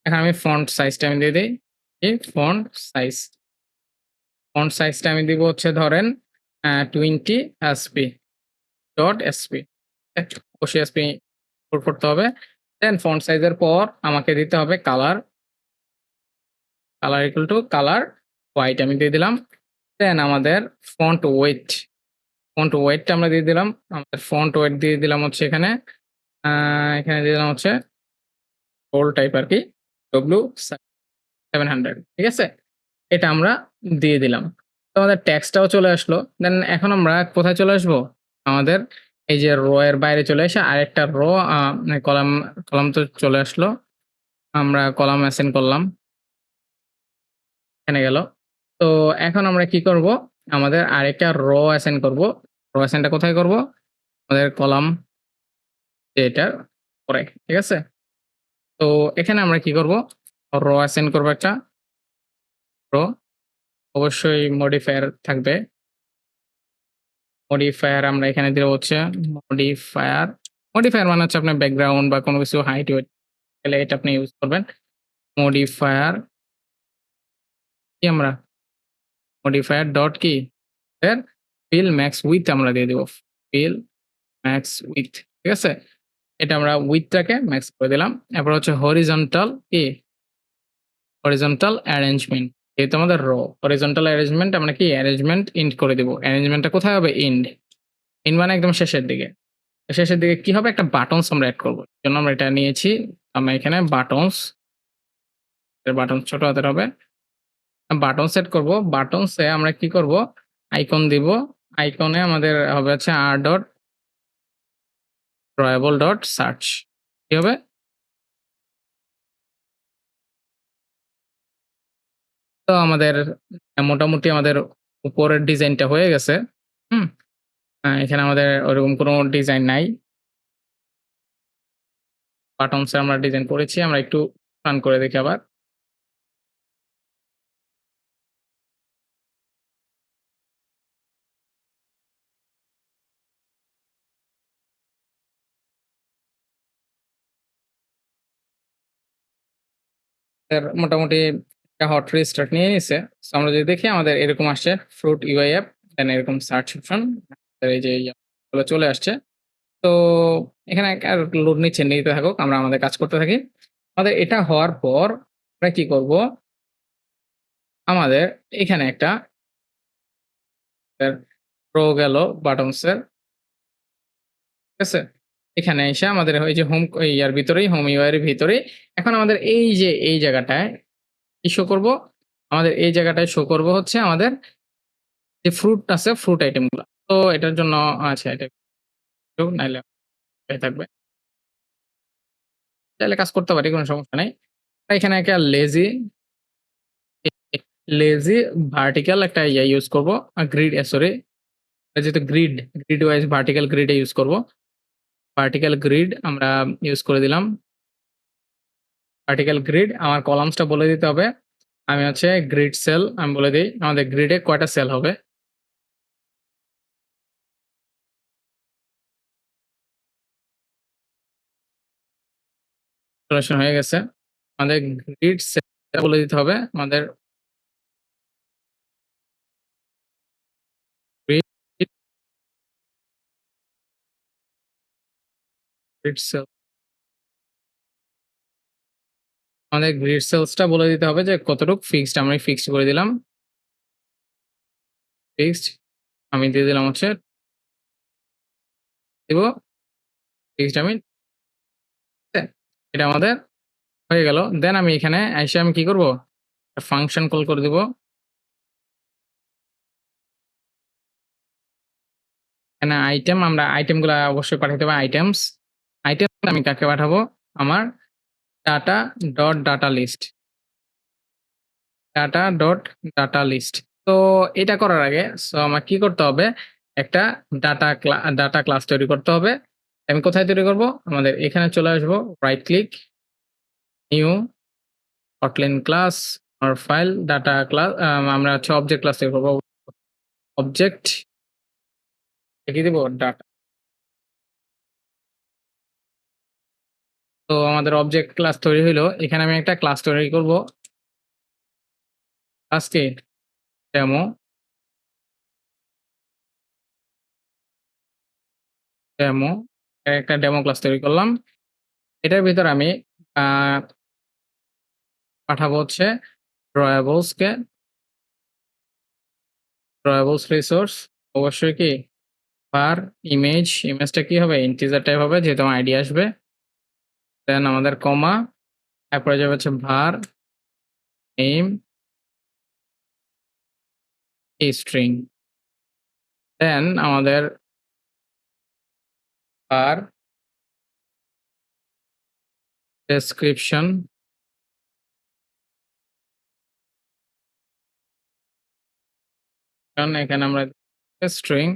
এখন আমি ফন্ট সাইজটা আমি দিয়ে দেই। Font size. ফন্ট সাইজটা আমি দিব হচ্ছে ধরেন 20 এসপি ডট এসপি। অবশ্যই এসপি ইম্পোর্ট করতে হবে। দেন ফন্ট সাইজের পর আমাকে দিতে হবে colour, colour equal to colour white আমি দিয়ে দিলাম। দেন আমাদের ফন্ট ওয়েট, ফন্ট ওয়েটটা আমরা দিয়ে দিলাম। আমাদের ফন্ট ওয়েট দিয়ে দিলাম হচ্ছে এখানে এখানে দিয়ে দিলাম হচ্ছে বোল্ড টাইপ আরকি W700 ঠিক আছে? এটা আমরা দিয়ে দিলাম। তো আমাদের টেক্সটটাও চলে আসলো। দেন এখন আমরা কোথায় চলে আসবো? আমাদের এই যে রো এর বাইরে চলে এসে আরেকটা রো কলাম, কলাম তো চলে আসলো। আমরা কলাম অ্যাসাইন করলাম। এখানে গেল। তো এখন আমরা কি করব? আমাদের আরেকটা রো অ্যাসাইন করব। রো অ্যাসাইনটা কোথায় করব? আমাদের কলাম এটার পরে। ঠিক আছে? তো এখানে আমরা কি করব? রো অ্যাসাইন করব একটা রো। অবশ্যই মডিফায়ার থাকবে। মডিফায়ার আমরা এখানে দিব হচ্ছে মডিফায়ার। মডিফায়ার মানে হচ্ছে আপনার ব্যাকগ্রাউন্ড বা কোনো কিছু হাইট ওয়েট তাহলে এটা আপনি ইউজ করবেন। মডিফায়ার কি আমরা মডিফায়ার ডট কি এর ফিল ম্যাক্স উইথ আমরা দিয়ে দেব। ফিল ম্যাক্স উইথ ঠিক আছে? এটা আমরা উইথটাকে ম্যাক্স করে দিলাম। এরপর হচ্ছে হরিজন্টাল কি হরিজন্টাল অ্যারেঞ্জমেন্ট। যেহেতু আমাদের র হরিজন্টাল অ্যারেঞ্জমেন্ট আমরা কি অ্যারেঞ্জমেন্ট ইন্ড করে দিব। অ্যারেঞ্জমেন্টটা কোথায় হবে? ইন্ড। ইন্ড মানে একদম শেষের দিকে। শেষের দিকে কি হবে? একটা বাটনস আমরা এড করব। এজন্য আমরা এটা নিয়েছি। আমরা এখানে বাটনস, এর বাটন ছোট হাতের হবে। বাটন সেট করব। বাটনসে আমরা কি করব? আইকন দিব। আইকনে আমাদের হবে হচ্ছে r dot drawable dot search. কি হবে? তো আমাদের মোটামুটি আমাদের উপরের ডিজাইনটা হয়ে গেছে। হুম? এখানে আমাদের ওরকম কোনো ডিজাইন নাই। বাটনসে আমরা ডিজাইন করেছি। আমরা একটু রান করে দেখি আবার। মোটামুটি একটা হট রিস্টার্ট নিয়ে নিছে। সো আমরা যদি দেখি আমাদের এরকম আসছে ফ্রুট ইউআই অ্যাপ দেন এরকম সার্চ অপশন এই যে গুলো চলে আসছে। তো এখানে আর লোড নিচ্ছে নিতে থাকুক। আমরা আমাদের কাজ করতে থাকি। আমাদের এটা হওয়ার পর আমরা কি করব? আমাদের এখানে একটা রো গেল বাটনসের। ঠিক আছে? এখানে এসে আমাদের ওই যে হোম ইয়ার ভিতরেই হোম ইউআই এর ভিতরেই এখন আমাদের এই যে এই জায়গাটায় কি শো করব? আমাদের এই জায়গাটায় শো করব হচ্ছে আমাদের যে ফ্রুট আছে ফ্রুট আইটেম গুলা। তো এটার জন্য আচ্ছা এটা একটু নাইলে হয়ে থাকবে। চাইলে কাজ করতে পারি কোনো সমস্যা নাই। এখানে একটা লেজি ভার্টিক্যাল একটা ইউজ করব। গ্রিড সরি যেহেতু grid wise vertical grid use করব। ভার্টিক্যাল গ্রিড আমরা ইউজ করে দিলাম। ভার্টিক্যাল গ্রিড আমার কলামসটা বলে দিতে হবে। আমি হচ্ছে গ্রিড সেল আমি বলে দেই আমাদের গ্রিডে কয়টা সেল হবে। সলিউশন হয়ে গেছে। আমাদের গ্রিড সেল বলে দিতে হবে। আমাদের গ্রিড গ্রিড সেল আমাদের গ্রিড সেলসটা বলে দিতে হবে যে কতটুক ফিক্সড আমি ফিক্সড করে দিলাম। ফিক্সড আমি দিয়ে দিলাম হচ্ছে দিব ফিক্সড আমি এটা আমাদের হয়ে গেল। দেন আমি এখানে আইসা আমি কি করব? ফাংশন কল করে দিব। এখানে আইটেম আমরা আইটেমগুলা অবশ্যই পাঠাতে হবে আইটেমস। আইটেম আমি কাকে পাঠাবো? আমার data dot data list. Data dot data list. তো এটা করার আগে আমার কি করতে হবে? একটা ডাটা ক্লাস তৈরি করতে হবে। আমি কোথায় তৈরি করব? আমাদের এখানে চলে আসবো। Right click, new hotline class আর ফাইল ডাটা ক্লাস আমরা হচ্ছে অবজেক্ট ক্লাস তৈরি করব। অবজেক্ট কি দিব? ডাটা। তো আমাদের অবজেক্ট ক্লাস তৈরি হইলো। এখানে আমি একটা ক্লাস তৈরি করব। ক্লাসকে ডেমো, ডেমো একটা ডেমো ক্লাস তৈরি করলাম। এটার ভিতর আমি আ পাঠাবো হচ্ছে drawable কে drawable রিসোর্স অবশ্যই কি var ইমেজটা কি হবে ইন্টিজার টাইপ হবে যেহেতু আমার আইডি আসবে। দেন আমাদের কমা তারপরে যাবে হচ্ছে var নেম স্ট্রিং। দেন আমাদের var ডেসক্রিপশন কারণ এখানে আমরা স্ট্রিং।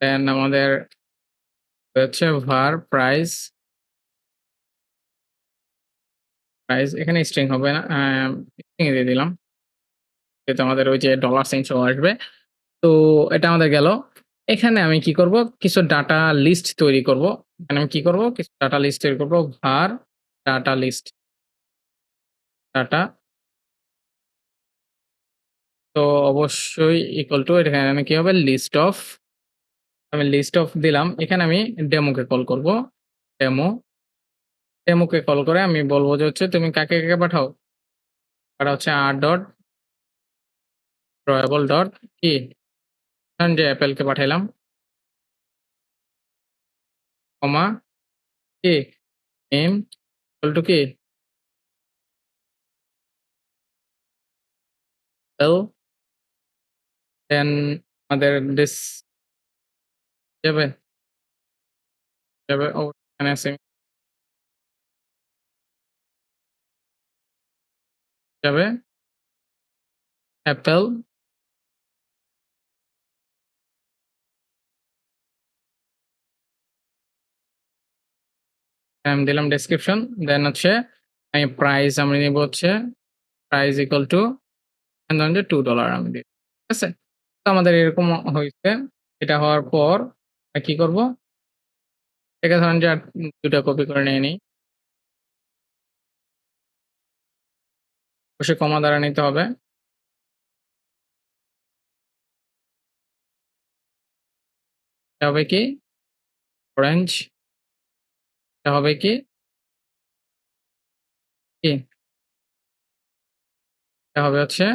দেন আমাদের হচ্ছে var প্রাইস এখানে স্ট্রিং হবে না। স্ট্রিং দিয়ে দিলাম। যেহেতু আমাদের ওই যে ডলার সাইন সহ আসবে। তো এটা আমাদের গেল। এখানে আমি কি করব? কিছু ডাটা লিস্ট তৈরি করব। এখানে আমি কি করব? কিছু ডাটা লিস্ট তৈরি করব। var ডাটা লিস্ট ডাটা তো অবশ্যই ইকুয়াল টু এখানে কি হবে? লিস্ট অফ আমি লিস্ট অফ দিলাম। এখানে আমি ডেমোকে কল করব। ডেমো, ডেমোকে কল করে আমি বলব যে হচ্ছে তুমি কাকে পাঠাও? এটা হচ্ছে r ডট drawable ডট কি? ধরেন যে অ্যাপেলকে পাঠাইলাম। কমা কি? নেম ইকুয়াল টু কি? এল দেন আমাদের যাবে যাবে ও এখানে আছে যাবে অ্যাপেল আমি দিলাম ডেসক্রিপশন দেন হচ্ছে আমি প্রাইস আমি নিব হচ্ছে প্রাইস ইকুয়াল টু ধরেন যে $2 আমি দিই। ঠিক আছে? তো আমাদের এরকম হইছে। এটা হওয়ার পর কি করব? এটা ধরেন যে ২ টা কপি করে নিয়ে নিই। অবশ্যই কমা দ্বারা নিতে হবে। এটা হবে কি? অরেঞ্জ এটা হবে কি? কি? এটা হবে হচ্ছে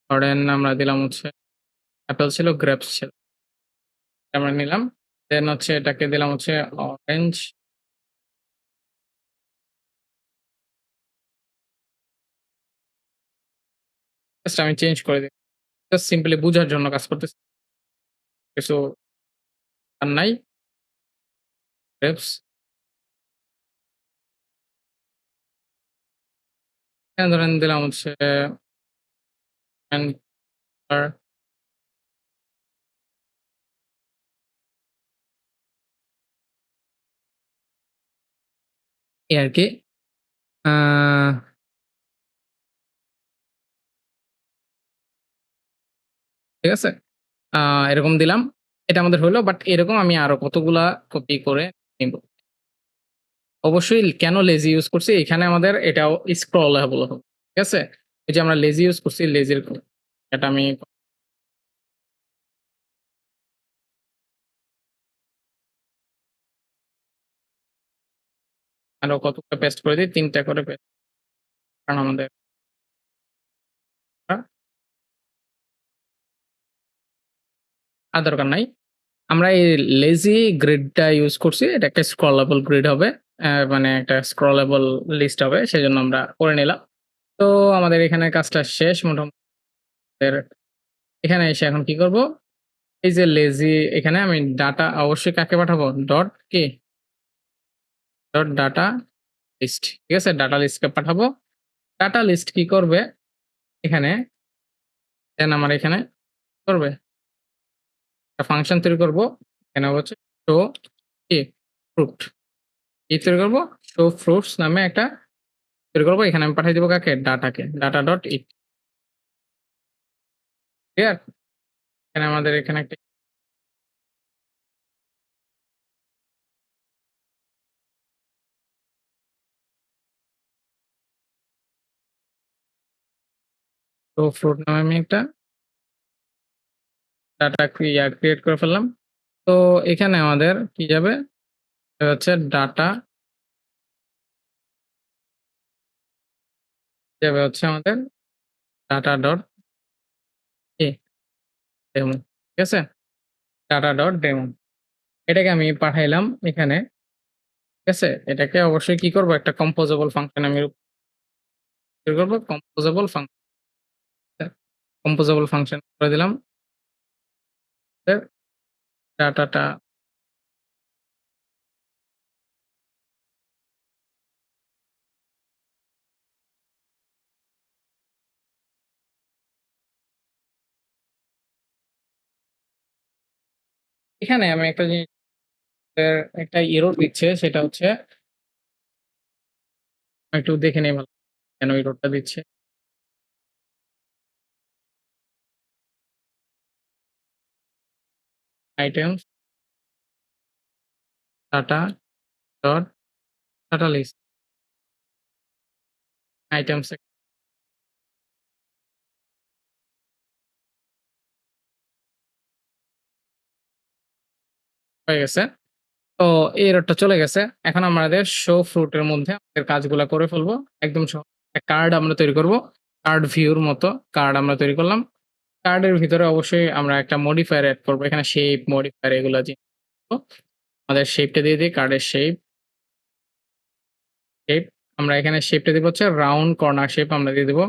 ধরেন আমরা দিলাম হচ্ছে অ্যাপেল ছিল, গ্রেপস ছিল। এটা আমরা নিলাম। দেন হচ্ছে এটাকে দিলাম হচ্ছে অরেঞ্জ। জাস্ট আমি চেঞ্জ করে দিই। জাস্ট সিম্পলি বুঝার জন্য কাজ করতেছি। কিছু আর নাই। গ্রেপস এখানে ধরেন দিলাম হচ্ছে অ্যান্ড এই আরকি। আ ঠিক আছে? আ এরকম দিলাম। এটা আমাদের হইলো। বাট এরকম আমি আরো কতগুলা কপি করে নিব। অবশ্যই কেন লেজি ইউজ করছি এখানে আমাদের এটাও স্ক্রলেবল হবে। ঠিক আছে? এই যে আমরা লেজি ইউজ করছি লেজির এটা আমি আরো কতগুলো পেস্ট করে দিই ৩ টা করে পেস্ট কারণ আমাদের আর দরকার নাই। আমরা এই লেজি গ্রিডটা ইউজ করছি। এটা একটা স্ক্রলেবল গ্রিড হবে। মানে একটা স্ক্রলেবল লিস্ট হবে। সেজন্য আমরা করে নিলাম। তো আমাদের এখানে কাজটা শেষ মোটামুটি। এখানে এসে এখন কি করব? এই যে লেজি এখানে আমি ডাটা অবশ্যই কাকে পাঠাবো? ডট কি? Dot data list. ঠিক আছে? ডাটা লিস্টকে পাঠাবো। ডাটা লিস্ট কি করবে? এখানে দেন আমার এখানে করবে একটা ফাংশন তৈরি করব। এখানে হচ্ছে শো কি? ফ্রুট। কি তৈরি করব? শো ফ্রুটস নামে একটা তৈরি করব। এখানে আমি পাঠিয়ে দিব কাকে? ডাটাকে। Data dot it clear? এখানে আমাদের এখানে একটা শো ফ্রুট নামে আমি একটা ডাটা ক্রিয়েট করে ফেললাম। তো এখানে আমাদের কি যাবে? এটা হচ্ছে ডাটা যাবে হচ্ছে আমাদের ডাটা ডট কি ডেমো। ঠিক আছে? Data dot demo. এটাকে আমি পাঠাইলাম এখানে। ঠিক আছে? এটাকে অবশ্যই কি করব? একটা কম্পোজেবল ফাংশন আমি বের করব। কম্পোজেবল ফাংশন করে দিলাম। ডাটাটা এখানে আমি একটা জিনিস একটা এরর দিচ্ছে সেটা হচ্ছে একটু দেখে নেই ভালো কেন এররটা দিচ্ছে। Items data dot data list items হয়ে গেছে। তো এই এররটা চলে গেছে। এখন আমাদের শো ফ্রুট এর মধ্যে আমাদের কাজগুলা করে ফেলবো। একদম সহজ। একটা কার্ড আমরা তৈরি করব। কার্ড ভিউর মতো কার্ড আমরা তৈরি করলাম। কার্ডের ভিতরে অবশ্যই আমরা একটা মডিফায়ার এড করব। এখানে শেপ, মডিফায়ার এগুলা আমাদের শেপটা দিয়ে দিই। কার্ডের শেপ আমরা এখানে শেপটা দিব হচ্ছে রাউন্ড কর্নার শেপ আমরা দিয়ে দিব।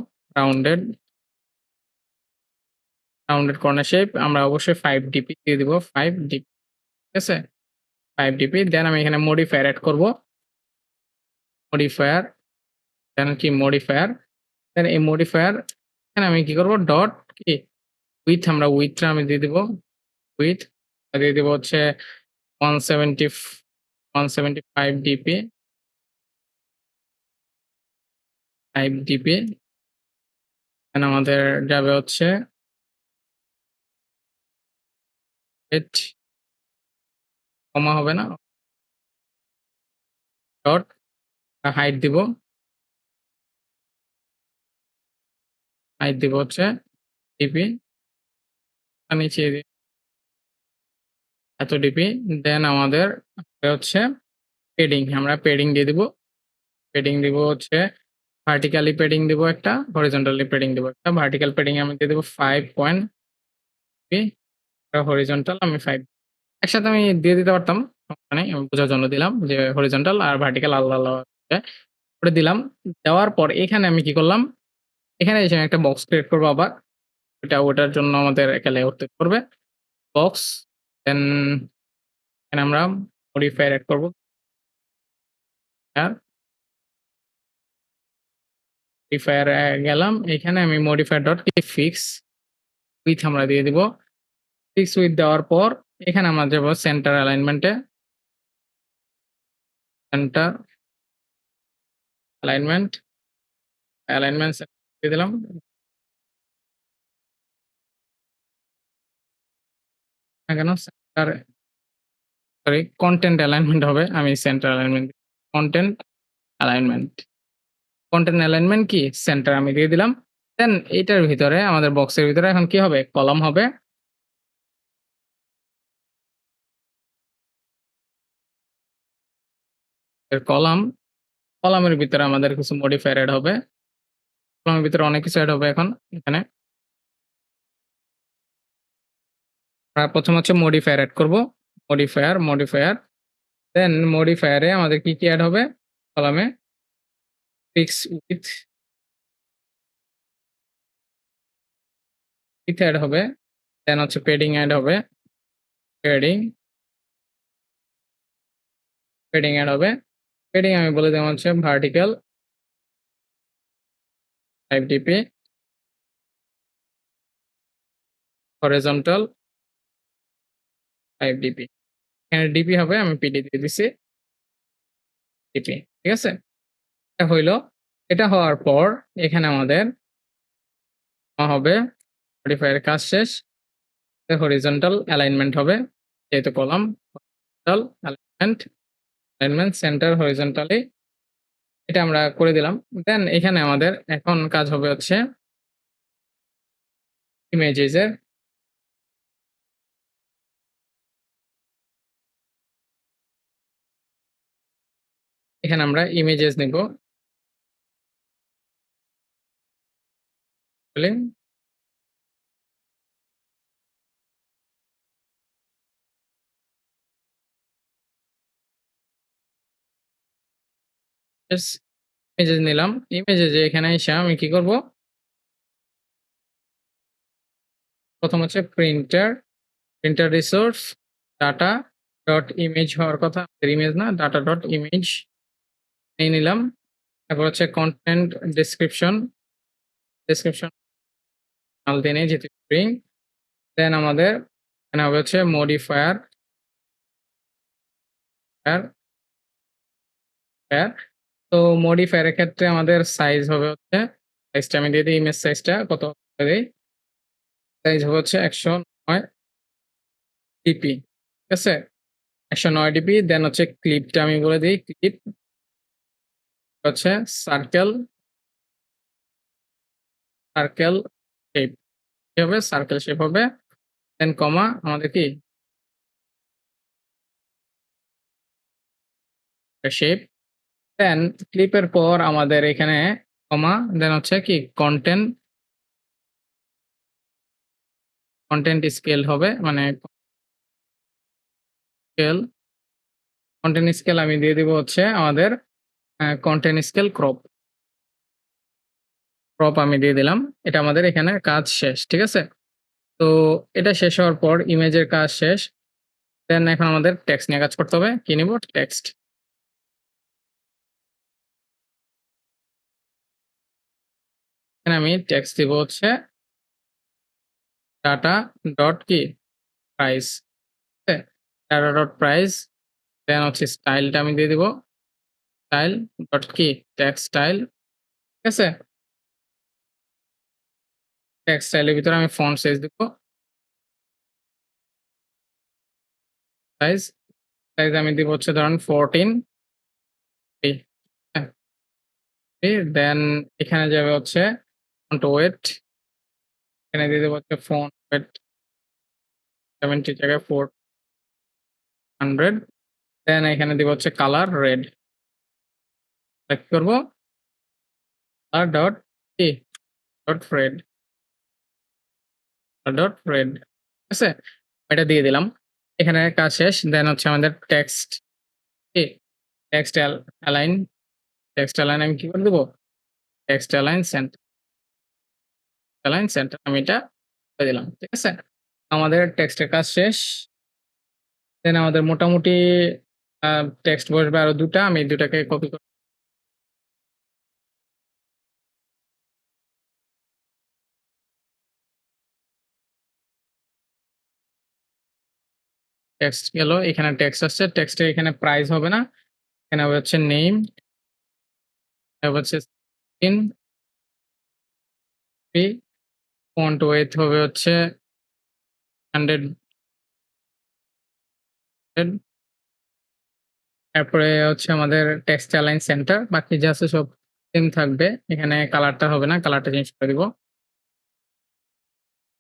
রাউন্ডেড কর্নার শেপ আমরা অবশ্যই 5 ডিপি দিয়ে দিব। 5 ডিপি ঠিক আছে? 5 ডিপি দেন আমি এখানে মডিফায়ার এড করব। মডিফায়ার দেন কি মডিফায়ার দেন এই মডিফায়ার এখানে আমি কি করব ডট কি উইথ আমরা উইথটা আমি দিয়ে দিব। উইথ দিয়ে দিব হচ্ছে 170 175 ডিপি 5 ডিপি দেন আমাদের যাবে হচ্ছে এইট কমা হবে না ডট হাইট দিব। হাইট দিব হচ্ছে ডিপি নিচে এত ডিপি দেন আমাদের হচ্ছে পেডিং আমরা পেডিং দিয়ে দিব। পেডিং দিব হচ্ছে ভার্টিক্যালি পেডিং দিব একটা, হরিজন্টালি পেডিং দিব একটা। ভার্টিক্যাল পেডিং আমি দিয়ে দেব 5.3 হরিজন্টাল আমি 5 একসাথে আমি দিয়ে দিতে পারতাম। সমস্যা নাই। আমি বোঝার জন্য দিলাম যে হরিজন্টাল আর ভার্টিক্যাল আলাদা, আলাদা করে দিলাম। দেওয়ার পর এখানে আমি কি করলাম? এখানে এসে আমি একটা বক্স ক্রিয়েট করব আবার। ওটার জন্য আমাদের একটা লেআউট তৈরি করবে। বক্স দেন এখানে আমরা মডিফায়ার এড করব। আর মডিফায়ার গেলাম। এখানে আমি মডিফায়ার ডট ফিক্স উইথ আমরা দিয়ে দিব। ফিক্স উইথ দেওয়ার পর এখানে আমরা যাব সেন্টার অ্যালাইনমেন্টে। সেন্টার অ্যালাইনমেন্ট, অ্যালাইনমেন্ট দিয়ে দিলাম। না কেন সেন্টার সরি কনটেন্ট অ্যালাইনমেন্ট হবে। আমি centre alignment content alignment content alignment কি সেন্টার আমি দিয়ে দিলাম। দেন এটার ভিতরে আমাদের বক্সের ভিতরে এখন কি হবে? কলাম হবে। কলাম কলামের ভিতরে আমাদের কিছু মডিফায়ার এড হবে। কলামের ভিতরে অনেক কিছু এড হবে এখন এখানে। প্রথম হচ্ছে মডিফায়ার এড করব। মডিফায়ার দেন মডিফায়ারে আমাদের কি এড হবে? কলামে ফিক্স উইথ এড হবে। দেন হচ্ছে পেডিং এড হবে। পেডিং এড হবে। পেডিং আমি বলে দিলাম হচ্ছে ভার্টিক্যাল 5 ডিপি, হরিজন্টাল 5 ডিপি। এখানে ডিপি হবে আমি পিডি দিয়ে দিছি ডিপি। ঠিক আছে? এটা হইল। এটা হওয়ার পর এখানে আমাদের হবে মডিফায়ার কাজ শেষ। হরিজন্টাল অ্যালাইনমেন্ট হবে। যেহেতু column horizontal alignment centre horizontally এটা আমরা করে দিলাম। দেন এখানে আমাদের এখন কাজ হবে হচ্ছে ইমেজেস এর এখানে আমরা ইমেজেস নিব। বলে ইমেজেস নিলাম। ইমেজে যে এখানে এসে আমি কি করব? প্রথম হচ্ছে printer resource data dot image হওয়ার কথা, ইমেজ না, ডাটা ডট ইমেজ নিয়ে নিলাম। তারপর হচ্ছে কনটেন্ট ডেসক্রিপশন নাল দিয়ে নিয়ে যেতে প্রিং। দেন আমাদের এখানে হবে হচ্ছে মডিফায়ার ফায়ার। তো মডিফায়ার এর ক্ষেত্রে আমাদের সাইজ হবে হচ্ছে, সাইজটা আমি দিয়ে দিই, ইমেজ সাইজটা কত দেই, সাইজ হবে হচ্ছে 109 ডিপি। ঠিক আছে? 109 ডিপি। দেন হচ্ছে ক্লিপটা আমি বলে দিই, ক্লিপ হচ্ছে সার্কেল সার্কেল শেপ। কি হবে? সার্কেল শেপ হবে। দেন কমা আমাদের কি শেপ। দেন ক্লিপের পর আমাদের এখানে কমা, দেন হচ্ছে কি কনটেন্ট স্কেল হবে, মানে স্কেল কনটেন্ট স্কেল আমি দিয়ে দিব হচ্ছে আমাদের কনটেন্ট স্কেল ক্রপ আমি দিয়ে দিলাম। এটা আমাদের এখানে কাজ শেষ। ঠিক আছে? তো এটা শেষ হওয়ার পর ইমেজের কাজ শেষ। দেন এখন আমাদের টেক্সট নিয়ে কাজ করতে হবে। কি নিব? টেক্সট। এখানে আমি টেক্সট দিব হচ্ছে ডাটা ডট কি প্রাইস। ঠিক আছে? Data dot price. দেন হচ্ছে স্টাইলটা আমি দিয়ে দিব স্টাইল ডট কি টেক্সট স্টাইল। ঠিক আছে? টেক্সট স্টাইলের ভিতরে আমি ফন্ট সাইজ দিব। সাইজ সাইজ আমি দিব হচ্ছে ধরেন 14 হ্যাঁ, দেন এখানে যাবে হচ্ছে ফন্ট ওয়েট। এখানে দিয়ে দেবো হচ্ছে ফন্ট ওয়েট 70 জায়গায় 400। দেন এখানে দিব হচ্ছে কালার রেড। সিলেক্ট করব কালার ডট কি ডট রেড ডট রেড। ঠিক আছে? এটা দিয়ে দিলাম। এখানে কাজ শেষ। দেন হচ্ছে আমাদের টেক্সট কি টেক্সট অ্যালাইন টেক্সট অ্যালাইন আমি কি করে দেবো? টেক্সট অ্যালাইন সেন্টার আমি এটা করে দিলাম। ঠিক আছে? আমাদের টেক্সটের কাজ শেষ। দেন আমাদের মোটামুটি টেক্সট বসবে আরো ২ টা। আমি ২ টাকে কপি করে টেক্সট গেল। এখানে টেক্সট আসছে। টেক্সটের এখানে প্রাইস হবে না। এখানে হবে হচ্ছে নেম, তারপর হচ্ছে স্কিন ফি, ফন্ট ওয়েট হবে হচ্ছে 100 তারপরে হচ্ছে আমাদের টেক্সট অ্যালাইন সেন্টার। বাকি যা আছে সব সেম থাকবে। এখানে কালারটা হবে না। কালারটা চেঞ্জ করে দিব।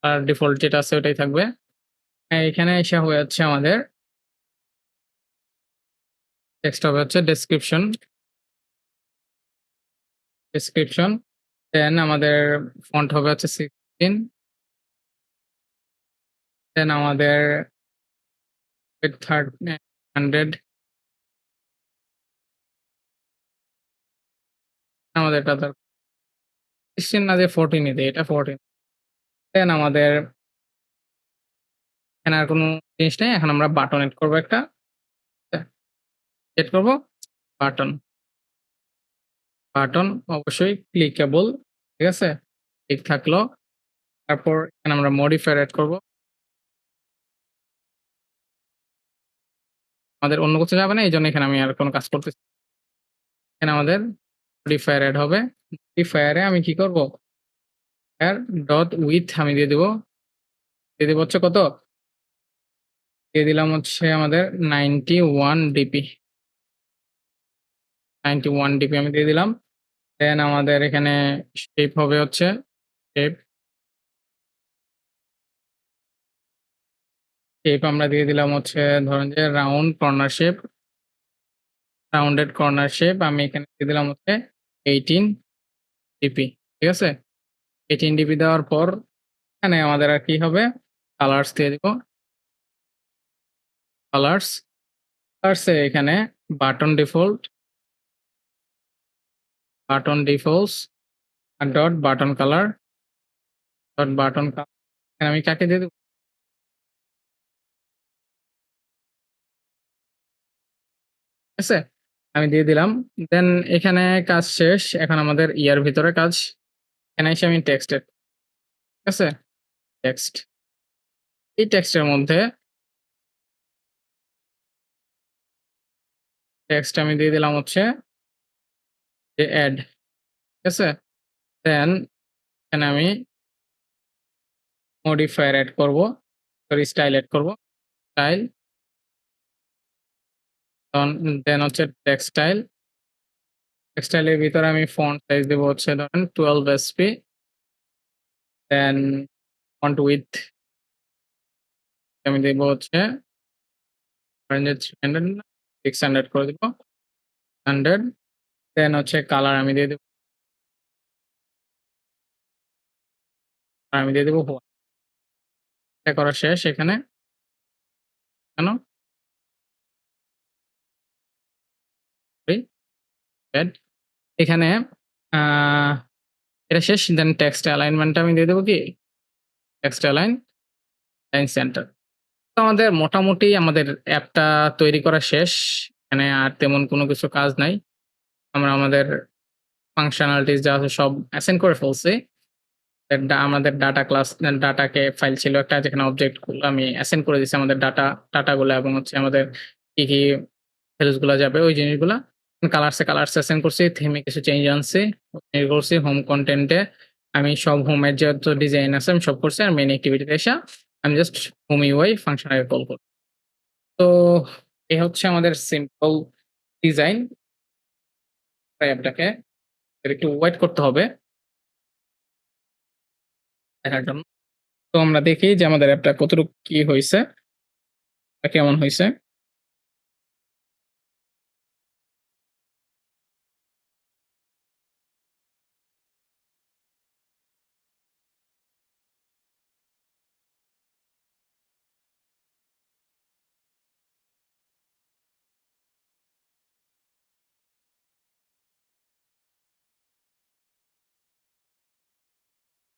আর ডিফল্ট যেটা আছে ওটাই থাকবে। এখানে এসে হয়ে যাচ্ছে আমাদের টেক্সট হবে হচ্ছে ডেসক্রিপশন। দেন আমাদের ফন্ট হবে হচ্ছে 16। দেন আমাদের উইডথ 100। আমাদের এটা 16 না দিয়ে 14 ই দেই। এটা 14। দেন আমাদের এখানে আর কোনো জিনিস নেই। এখন আমরা বাটন এড করব একটা। এড করব বাটন। বাটন অবশ্যই ক্লিকেবল। ঠিক আছে? ক্লিক থাকলো। তারপর এখানে আমরা মডিফায়ার এড করব। আমাদের অন্য কিছু যাবে না। এইজন্য এখানে আমি আর কোনো কাজ করতেছি না। এখানে আমাদের মডিফায়ার এড হবে। মডিফায়ারে আমি কি করব? এর ডট উইডথ আমি দিয়ে দিব। দিয়ে দিব হচ্ছে কত? দিয়ে দিলাম হচ্ছে আমাদের 91 ডিপি। 91 ডিপি আমি দিয়ে দিলাম। দেন আমাদের এখানে শেপ হবে হচ্ছে শেপ শেপ আমরা দিয়ে দিলাম হচ্ছে ধরেন যে round corner shape. Rounded corner shape আমি এখানে দিয়ে দিলাম হচ্ছে 18 ডিপি। ঠিক আছে? 18 ডিপি দেওয়ার পর এখানে আমাদের আর কি হবে? কালার্স দিয়ে দিব। কালার্স, কালার্সে এখানে বাটন ডিফল্ট, বাটন ডিফল্টস আর dot button colour, dot button colour এখানে আমি কাকে দিয়ে দেব? ঠিক আছে? আমি দিয়ে দিলাম। দেন এখানে কাজ শেষ। এখন আমাদের ইয়ার ভিতরে কাজ। এখানে এসে আমি টেক্সটের, ঠিক আছে? টেক্সট। এই টেক্সটের মধ্যে টেক্সট আমি দিয়ে দিলাম হচ্ছে যে এড, ঠিক আছে? দেন এখানে আমি মডিফায়ার এড করব, সরি স্টাইল এড করব। স্টাইল দেন হচ্ছে টেক্সটাইল। টেক্সটাইলের ভিতরে আমি ফন্ট সাইজ দেব হচ্ছে ধরেন 12 এসপি। দেন ফন্ট উইডথ আমি দেব হচ্ছে 300 না 600 করে দিব। 100 দেন হচ্ছে কালার আমি দিয়ে দেব। আমি দিয়ে দেব হোয়াইট। এটা করা শেষ এখানে। কেন? সরি এড এখানে আ এটা শেষ। দেন টেক্সট অ্যালাইনমেন্ট আমি দিয়ে দেব কি? Text align, line centre. তো আমাদের মোটামুটি আমাদের অ্যাপটা তৈরি করা শেষ। এখানে আর তেমন কোনো কিছু কাজ নাই। আমরা আমাদের ফাংশনালিটিস যা আছে সব অ্যাসাইন করে ফেলছি। আমাদের ডাটা ক্লাস ডাটাকে ফাইল ছিল একটা যেখানে অবজেক্ট গুলো আমি অ্যাসাইন করে দিছি আমাদের ডাটাগুলা এবং হচ্ছে আমাদের কি ভ্যালুস গুলা যাবে ওই জিনিসগুলা। কালার্স অ্যাসাইন করছি, থিমে কিছু চেঞ্জ আনছি, চেঞ্জ করছি। হোম কনটেন্টে আমি সব হোমের যত ডিজাইন আছে আমি সব করছি। আর মেইন অ্যাক্টিভিটিতে এসে আমি জাস্ট হোম ইউআই ফাংশনাকে কল করব। তো এই হচ্ছে আমাদের সিম্পল ডিজাইন অ্যাপটাকে। একটু ওয়েট করতে হবে দেখার জন্য। তো আমরা দেখি যে আমাদের অ্যাপটা কতটুকু কি হইছে, কেমন হইছে।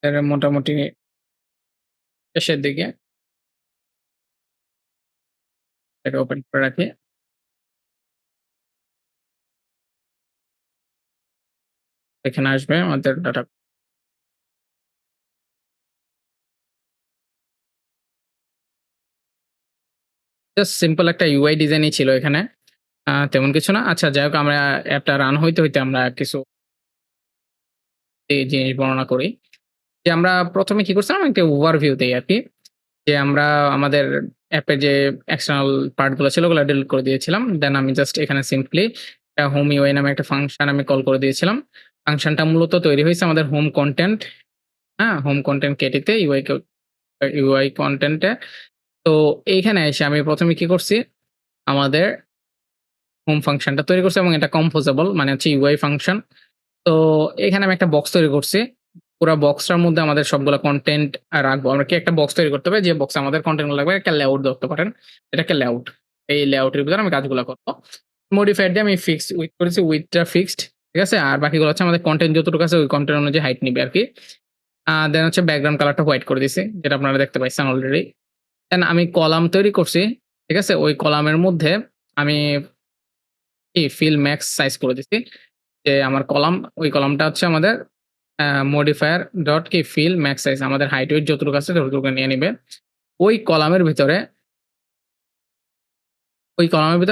এর মোটামুটি শেষের দিকে এটা ওপেন করে রাখি। এখানে আসবে আমাদের ডাটা। জাস্ট সিম্পল একটা ইউআই ডিজাইনই ছিল এখানে। তেমন কিছু না। আচ্ছা যাই হোক আমরা অ্যাপটা রান হইতে আমরা কিছু জিনিস বর্ণনা করি। যে আমরা ১ম এ কি করছিলাম একটা ওভারভিউ দেই আরকি। যে আমরা আমাদের অ্যাপে যে এক্সটার্নাল পার্ট গুলো ছিল ওগুলো ডিলিট করে দিয়েছিলাম। দেন আমি জাস্ট এখানে সিম্পলি হোম ইউআই নামে একটা ফাংশন আমি কল করে দিয়েছিলাম। ফাংশনটা মূলত তৈরি হইছে আমাদের হোম কনটেন্ট, হ্যাঁ? হোম কনটেন্ট কেটিতে ইউআই কনটেন্টে। তো এইখানে এসে আমি ১ম এ কি করছি? আমাদের হোম ফাংশনটা তৈরি করছি এবং এটা কম্পোজেবল মানে হচ্ছে ইউআই ফাংশন। তো এখানে আমি একটা বক্স তৈরি করছি। পুরা বক্সটার মধ্যে আমাদের সবগুলা কনটেন্ট রাখবো। আমরা কি একটা বক্স তৈরি করতে হবে যে বক্সে আমাদের কনটেন্ট গুলো লাগবে একটা লেআউট ধরতে পারেন। এটাকে লেআউট। এই লেআউটের ভিতরে আমি কাজগুলা করব। মডিফায়ার দিয়ে আমি ফিক্সড উইডথ করেছি। উইডথটা ফিক্সড। ঠিক আছে? আর বাকিগুলো হচ্ছে আমাদের কনটেন্ট যতটুকু আছে ওই কনটেন্ট অনুযায়ী হাইট নিবে আরকি। দেন হচ্ছে ব্যাকগ্রাউন্ড কালারটা হোয়াইট করে দিছি। যেটা আপনারা দেখতে পাইছেন অলরেডি। দেন আমি কলাম তৈরি করছি। ঠিক আছে? ওই কলামের মধ্যে আমি ফিল ম্যাক্স সাইজ করে দিছি। যে আমার কলাম, ওই কলামটা হচ্ছে আমাদের মডিফায়ার ডট কি ফিল ম্যাক্স সাইজ আমাদের হাইট উইডথ যতটুকু আছে ততটুকু নিয়ে নিবে। ওই কলামের ভিতরে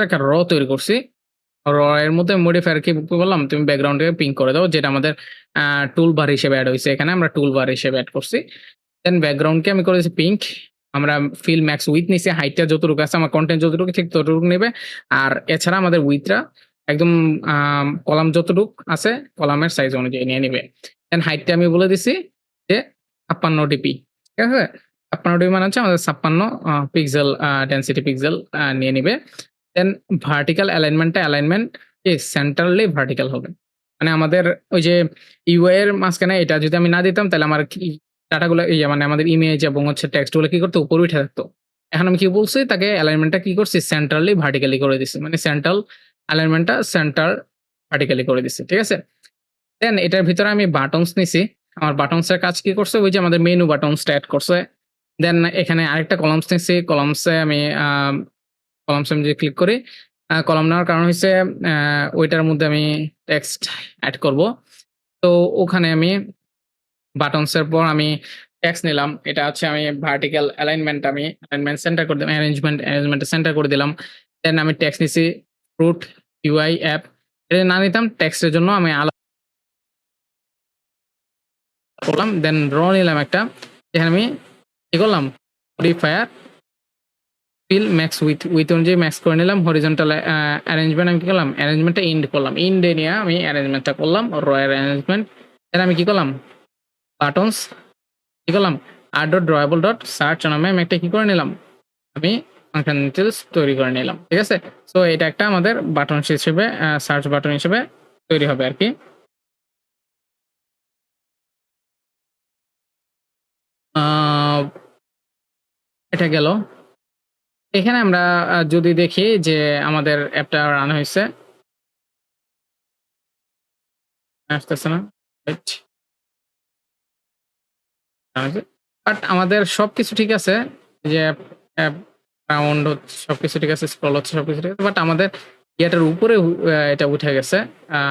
একটা র তৈরি করছি। র এর মধ্যে মডিফায়ার কি বললাম তুমি ব্যাকগ্রাউন্ডটাকে পিঙ্ক করে দাও যেটা আমাদের টুল বার হিসেবে এড হইছে। এখানে আমরা টুল বার হিসেবে এড করছি। দেন ব্যাকগ্রাউন্ডকে আমি করেছি পিঙ্ক। আমরা ফিল ম্যাক্স উইডথ নিছি। হাইটটা যতটুকু আছে আমার কনটেন্ট যতটুকু ঠিক ততটুকু নেবে। আর এছাড়া আমাদের উইডথটা একদম কলাম যতটুক আছে কলামের সাইজ অনুযায়ী নিয়ে নিবে। দেন হাইটটা আমি বলে দিছি যে ৫৬ ডিপি। ঠিক আছে? ৫৬ ডিপি মানে হচ্ছে আমাদের ৫৬ পিক্সেল ডেনসিটি পিক্সেল নিয়ে নিবে। দেন ভার্টিক্যাল অ্যালাইনমেন্ট সেন্ট্রালি ভার্টিক্যাল হবে। মানে আমাদের ওই যে ইউআই এর মাঝখানে এটা যদি আমি না দিতাম তাহলে আমার ডাটাগুলো মানে আমাদের ইমেজ এবং হচ্ছে টেক্সট গুলো কি করতো উপরে উঠে থাকতো। এখন আমি কি বলছি তাকে অ্যালাইনমেন্টটা কি করছি সেন্ট্রালি ভার্টিক্যালি করে দিছি। মানে সেন্ট্রাল অ্যালাইনমেন্টটা সেন্টার ভার্টিক্যালি করে দিছি। ঠিক আছে? দেন এটার ভিতরে আমি বাটনস নিছি। আমার বাটনস এর কাজ কি করছে? ওই যে আমাদের মেনু বাটনসটা এড করছে। দেন এখানে আরেকটা কলামস নিছি। কলামসে আমি কলামস আমি যদি ক্লিক করি, কলাম নেওয়ার কারণ হইছে ওইটার মধ্যে আমি টেক্সট এড করব। তো ওখানে আমি বাটনস এর পর আমি টেক্সট নিলাম। এটা হচ্ছে আমি ভার্টিক্যাল অ্যালাইনমেন্ট সেন্টার করে দিলাম। অ্যারেঞ্জমেন্ট সেন্টার করে দিলাম। দেন আমি টেক্সট নিছি ফ্রুট ইউআই অ্যাপ। এটা না নিতাম টেক্সটের জন্য আমি আলাদা করলাম। দেন নিলাম একটা। এখানে আমি কি করলাম? মডিফায়ার ফিল ম্যাক্স উইথ অনুযায়ী ম্যাক্স করে নিলাম। হরিজন্টাল অ্যারেঞ্জমেন্ট আমি কি করলাম? অ্যারেঞ্জমেন্টটা ইন্ড করলাম। ইন্ডে নিয়ে আমি অ্যারেঞ্জমেন্টটা করলাম। অ্যারেঞ্জমেন্ট। দেন আমি কি করলাম? বাটনস কি করলাম? r.drawable.search নামে আমি একটা কি করে নিলাম? আমি ফাংশন ডিটেইলস তৈরি করে নিলাম। ঠিক আছে? সো এটা একটা আমাদের বাটনস হিসেবে সার্চ বাটন হিসেবে তৈরি হবে আরকি। আ এটা গেল। এখানে আমরা যদি দেখি যে আমাদের অ্যাপটা রান হইছে। আসতেছে না। রাইট। বাট আমাদের সবকিছু ঠিক আছে। যে অ্যাপ সাউন্ড হচ্ছে সবকিছু ঠিক আছে, স্ক্রল হচ্ছে সবকিছু ঠিক আছে। বাট আমাদের ইয়েটার উপরে এটা উঠে গেছে।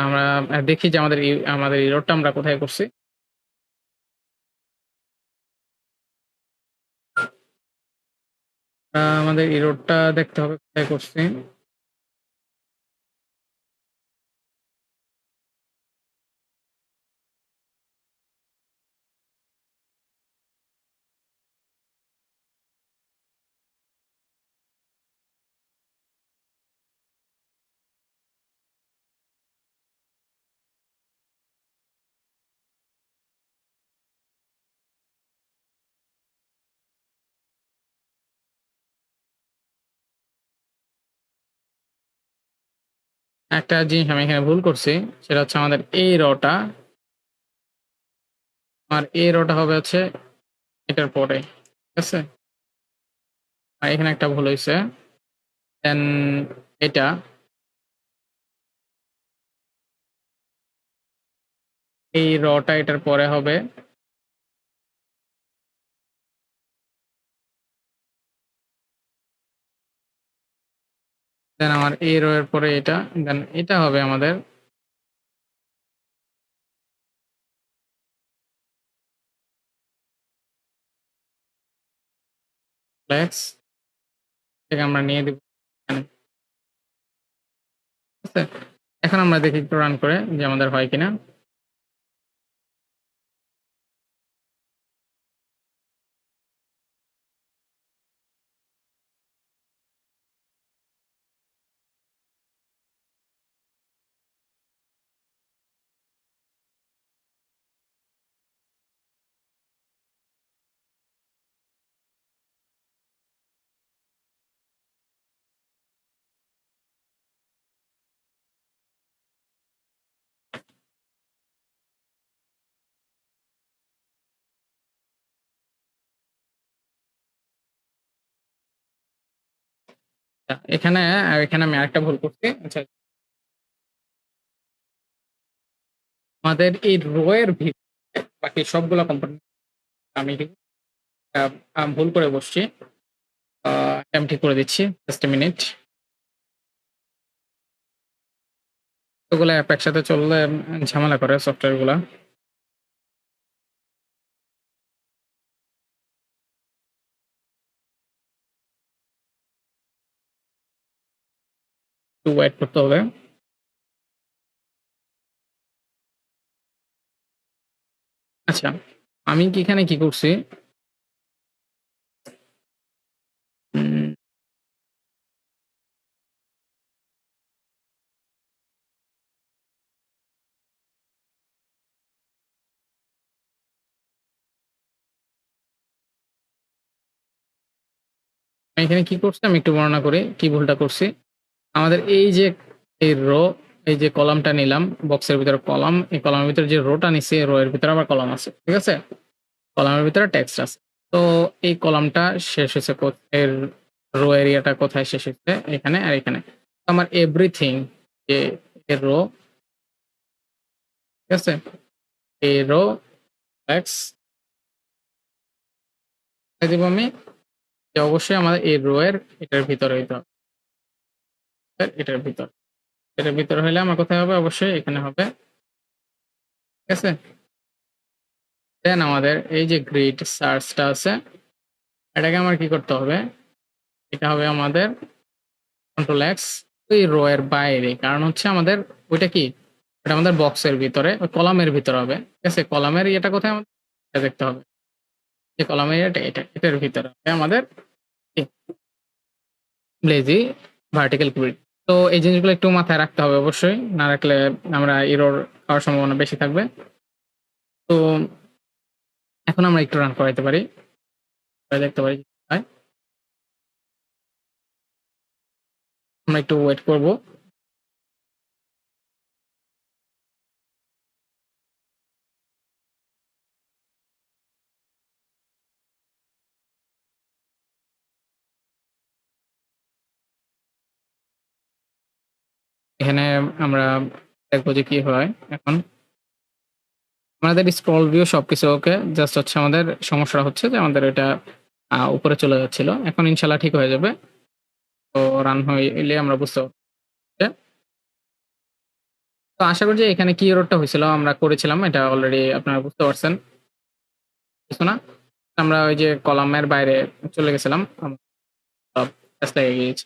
আমরা দেখি যে আমাদের এররটা আমরা কোথায় করছি। আমাদের এররটা দেখতে হবে কোথায় করছি। একটা জিনিস আমি এখানে ভুল করছি। সেটা হচ্ছে আমাদের এই রটা আর এই রটা হবে হচ্ছে এটার পরে। ঠিক আছে? আর এখানে একটা ভুল হইছে। দেন এটা এই রটা এটার পরে হবে। দেন আমার এই রো এর পরে এটা। দেন এটা হবে আমাদের ফ্লেক্স থেকে আমরা নিয়ে দিব এখানে। ঠিক আছে? এখন আমরা দেখি একটু রান করে যে আমাদের হয় কিনা। এখানে এখানে আমি আরেকটা ভুল করছি। আচ্ছা, আমাদের এই রো এর ভিতরে বাকি সবগুলা কম্পোনেন্ট আমি ভুল করে বসছি। আমি ঠিক করে দিচ্ছি। Just a minute. এতগুলা অ্যাপ একসাথে চললে ঝামেলা করে সফটওয়্যার গুলা। একটু ওয়েট করতে হবে। আচ্ছা, আমি কি এখানে কি করছি? উম আমি এখানে কি করছি আমি একটু বর্ণনা করি কি ভুলটা করছি। আমাদের এই যে এই রো এই যে কলামটা নিলাম, বক্সের ভিতরে কলাম, এই কলামের ভিতরে যে রোটা নিছি, রো এর ভিতরে আবার কলাম আছে। ঠিক আছে? কলামের ভিতরে টেক্সট আছে। তো এই কলামটা শেষ হইছে এর রো এরিয়াটা কোথায় শেষ হইছে? এখানে আর এখানে। তো আমার এভরিথিং যে এর রো, ঠিক আছে? এই রো এক্স দিব আমি, যে অবশ্যই আমাদের এই রো এর এটার ভিতরে হইতে হবে। এটার ভিতর। এটার ভিতরে হইলে আমার কোথায় হবে? অবশ্যই এখানে হবে। ঠিক আছে? দেন আমাদের এই যে গ্রিড সার্চটা আছে, এটাকে আমার কি করতে হবে? এটা হবে আমাদের কন্ট্রোল এক্স, ওই রো এর বাইরে। কারণ হচ্ছে আমাদের ওইটা কি? এটা আমাদের বক্সের ভিতরে, ওই কলামের ভিতরে হবে। ঠিক আছে? কলামের ইয়েটা কোথায় আমাদের? এটা দেখতে হবে। যে কলামের এটার ভিতরে হবে আমাদের কি? Lazy vertical grid. তো এই জিনিসগুলো একটু মাথায় রাখতে হবে অবশ্যই। না রাখলে আমরা এরর হওয়ার সম্ভাবনা বেশি থাকবে। তো এখন আমরা একটু রান করাইতে পারি। দেখতে পারি কি হয়। আমরা একটু ওয়েট করব। এখানে আমরা দেখবো যে কি হয় এখন। আমাদের স্ক্রল ভিউ সবকিছু ওকে। জাস্ট হচ্ছে আমাদের সমস্যা হচ্ছে যে আমাদের এটা উপরে চলে যাচ্ছিল। এখন ইনশাআল্লাহ ঠিক হয়ে যাবে। তো রান হইলে আমরা বুঝতে পারব। তো আশা করি যে এখানে কি এররটা হয়েছিল আমরা করেছিলাম, এটা অলরেডি আপনারা বুঝতে পারছেন। কিছু না? আমরা ওই যে কলামের বাইরে চলে গেছিলাম। সব কাজ লেগে গিয়েছে।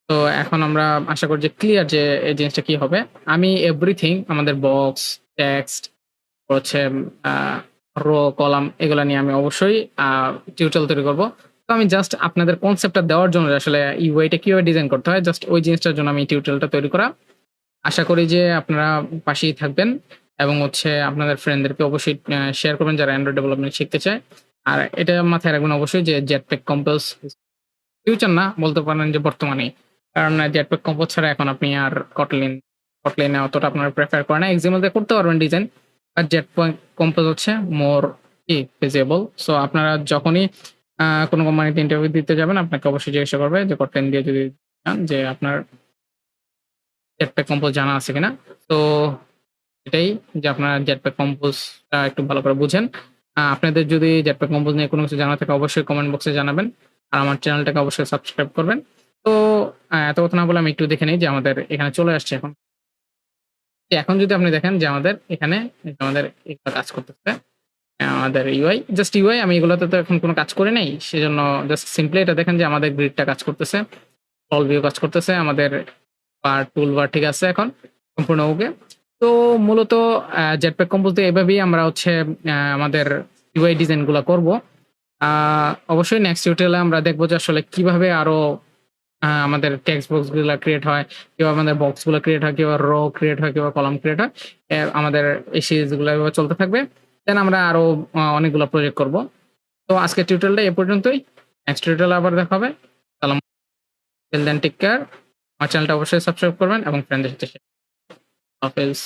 তো এখন আমরা আশা করি যে ক্লিয়ার যে এই জিনিসটা কি হবে। আমি এভরিথিং আমাদের বক্স, টেক্সট হচ্ছে আ রো, কলাম এগুলা নিয়ে আমি অবশ্যই টিউটোরিয়াল তৈরি করব। তো আমি জাস্ট আপনাদের কনসেপ্টটা দেওয়ার জন্য যে আসলে ইউআই টা কিভাবে ডিজাইন করতে হয়, জাস্ট ওই জিনিসটার জন্য আমি টিউটোরিয়ালটা তৈরি করা। আশা করি যে আপনারা পাশেই থাকবেন এবং হচ্ছে আপনাদের ফ্রেন্ডদেরকে অবশ্যই শেয়ার করবেন যারা অ্যান্ড্রয়েড ডেভেলপমেন্ট শিখতে চায়। আর এটা মাথায় রাখবেন অবশ্যই যে জেটপ্যাক কম্পোজ ফিউচার না, বলতে পারেন যে বর্তমানেই। কারণ জেটপ্যাক কম্পোজ ছাড়া এখন আপনি আর কটলিন এ অতটা আপনারা প্রেফার করে না। এক্সাম্পল দিয়ে করতে পারবেন ডিজাইন। আর জেটপ্যাক কম্পোজ হচ্ছে মোর কি ফিজিবল। সো আপনারা যখনই কোনো কোম্পানিতে ইন্টারভিউ দিতে যাবেন আপনাকে অবশ্যই জিজ্ঞাসা করবে যে কটলিন দিয়ে যদি চান যে আপনার জেটপ্যাক কম্পোজ জানা আছে কিনা। তো এটাই যে আপনারা জেটপ্যাক কম্পোজটা একটু ভালো করে বুঝেন। আপনাদের যদি জেটপ্যাক কম্পোজ নিয়ে কোনো কিছু জানা থাকে অবশ্যই কমেন্ট বক্সে জানাবেন। আর আমার চ্যানেলটাকে অবশ্যই সাবস্ক্রাইব করবেন। তো এত কথা না বলে আমি একটু দেখে নেই যে আমাদের এখানে চলে আসছে এখন। এখন যদি আপনি দেখেন যে আমাদের এখানে আমাদের এগুলো কাজ করতেছে। আমাদের ইউআই, জাস্ট ইউআই, আমি এগুলোতে তো এখন কোনো কাজ করি নাই। সেজন্য জাস্ট সিম্পলি এটা দেখেন যে আমাদের গ্রিডটা কাজ করতেছে। সলভ ভিউ কাজ করতেছে। আমাদের টুলবার ঠিক আছে এখন। সম্পূর্ণ ওকে। তো মূলত জেটপ্যাক কম্পোজ দিয়ে এভাবেই আমরা হচ্ছে আমাদের ইউআই ডিজাইন গুলা করব। অবশ্যই নেক্সট টিউটোরিয়ালে আমরা দেখব যে আসলে কিভাবে আরো আমাদের টেক্সট বক্স গুলা ক্রিয়েট হয়, কিভাবে আমাদের বক্স গুলো ক্রিয়েট হয়, কিভাবে রো ক্রিয়েট হয়, কিভাবে কলাম ক্রিয়েট হয়। আমাদের এই সিরিজ গুলো এভাবে চলতে থাকবে। দেন আমরা আরো অনেকগুলো প্রজেক্ট করব। তো আজকের টিউটোরিয়ালটা এ পর্যন্তই। নেক্সট টিউটোরিয়ালে আবার দেখা হবে। সালাম। Till then take care. আমার চ্যানেলটা অবশ্যই সাবস্ক্রাইব করবেন এবং ফ্রেন্ডদের সাথে শেয়ার। হাফেজ।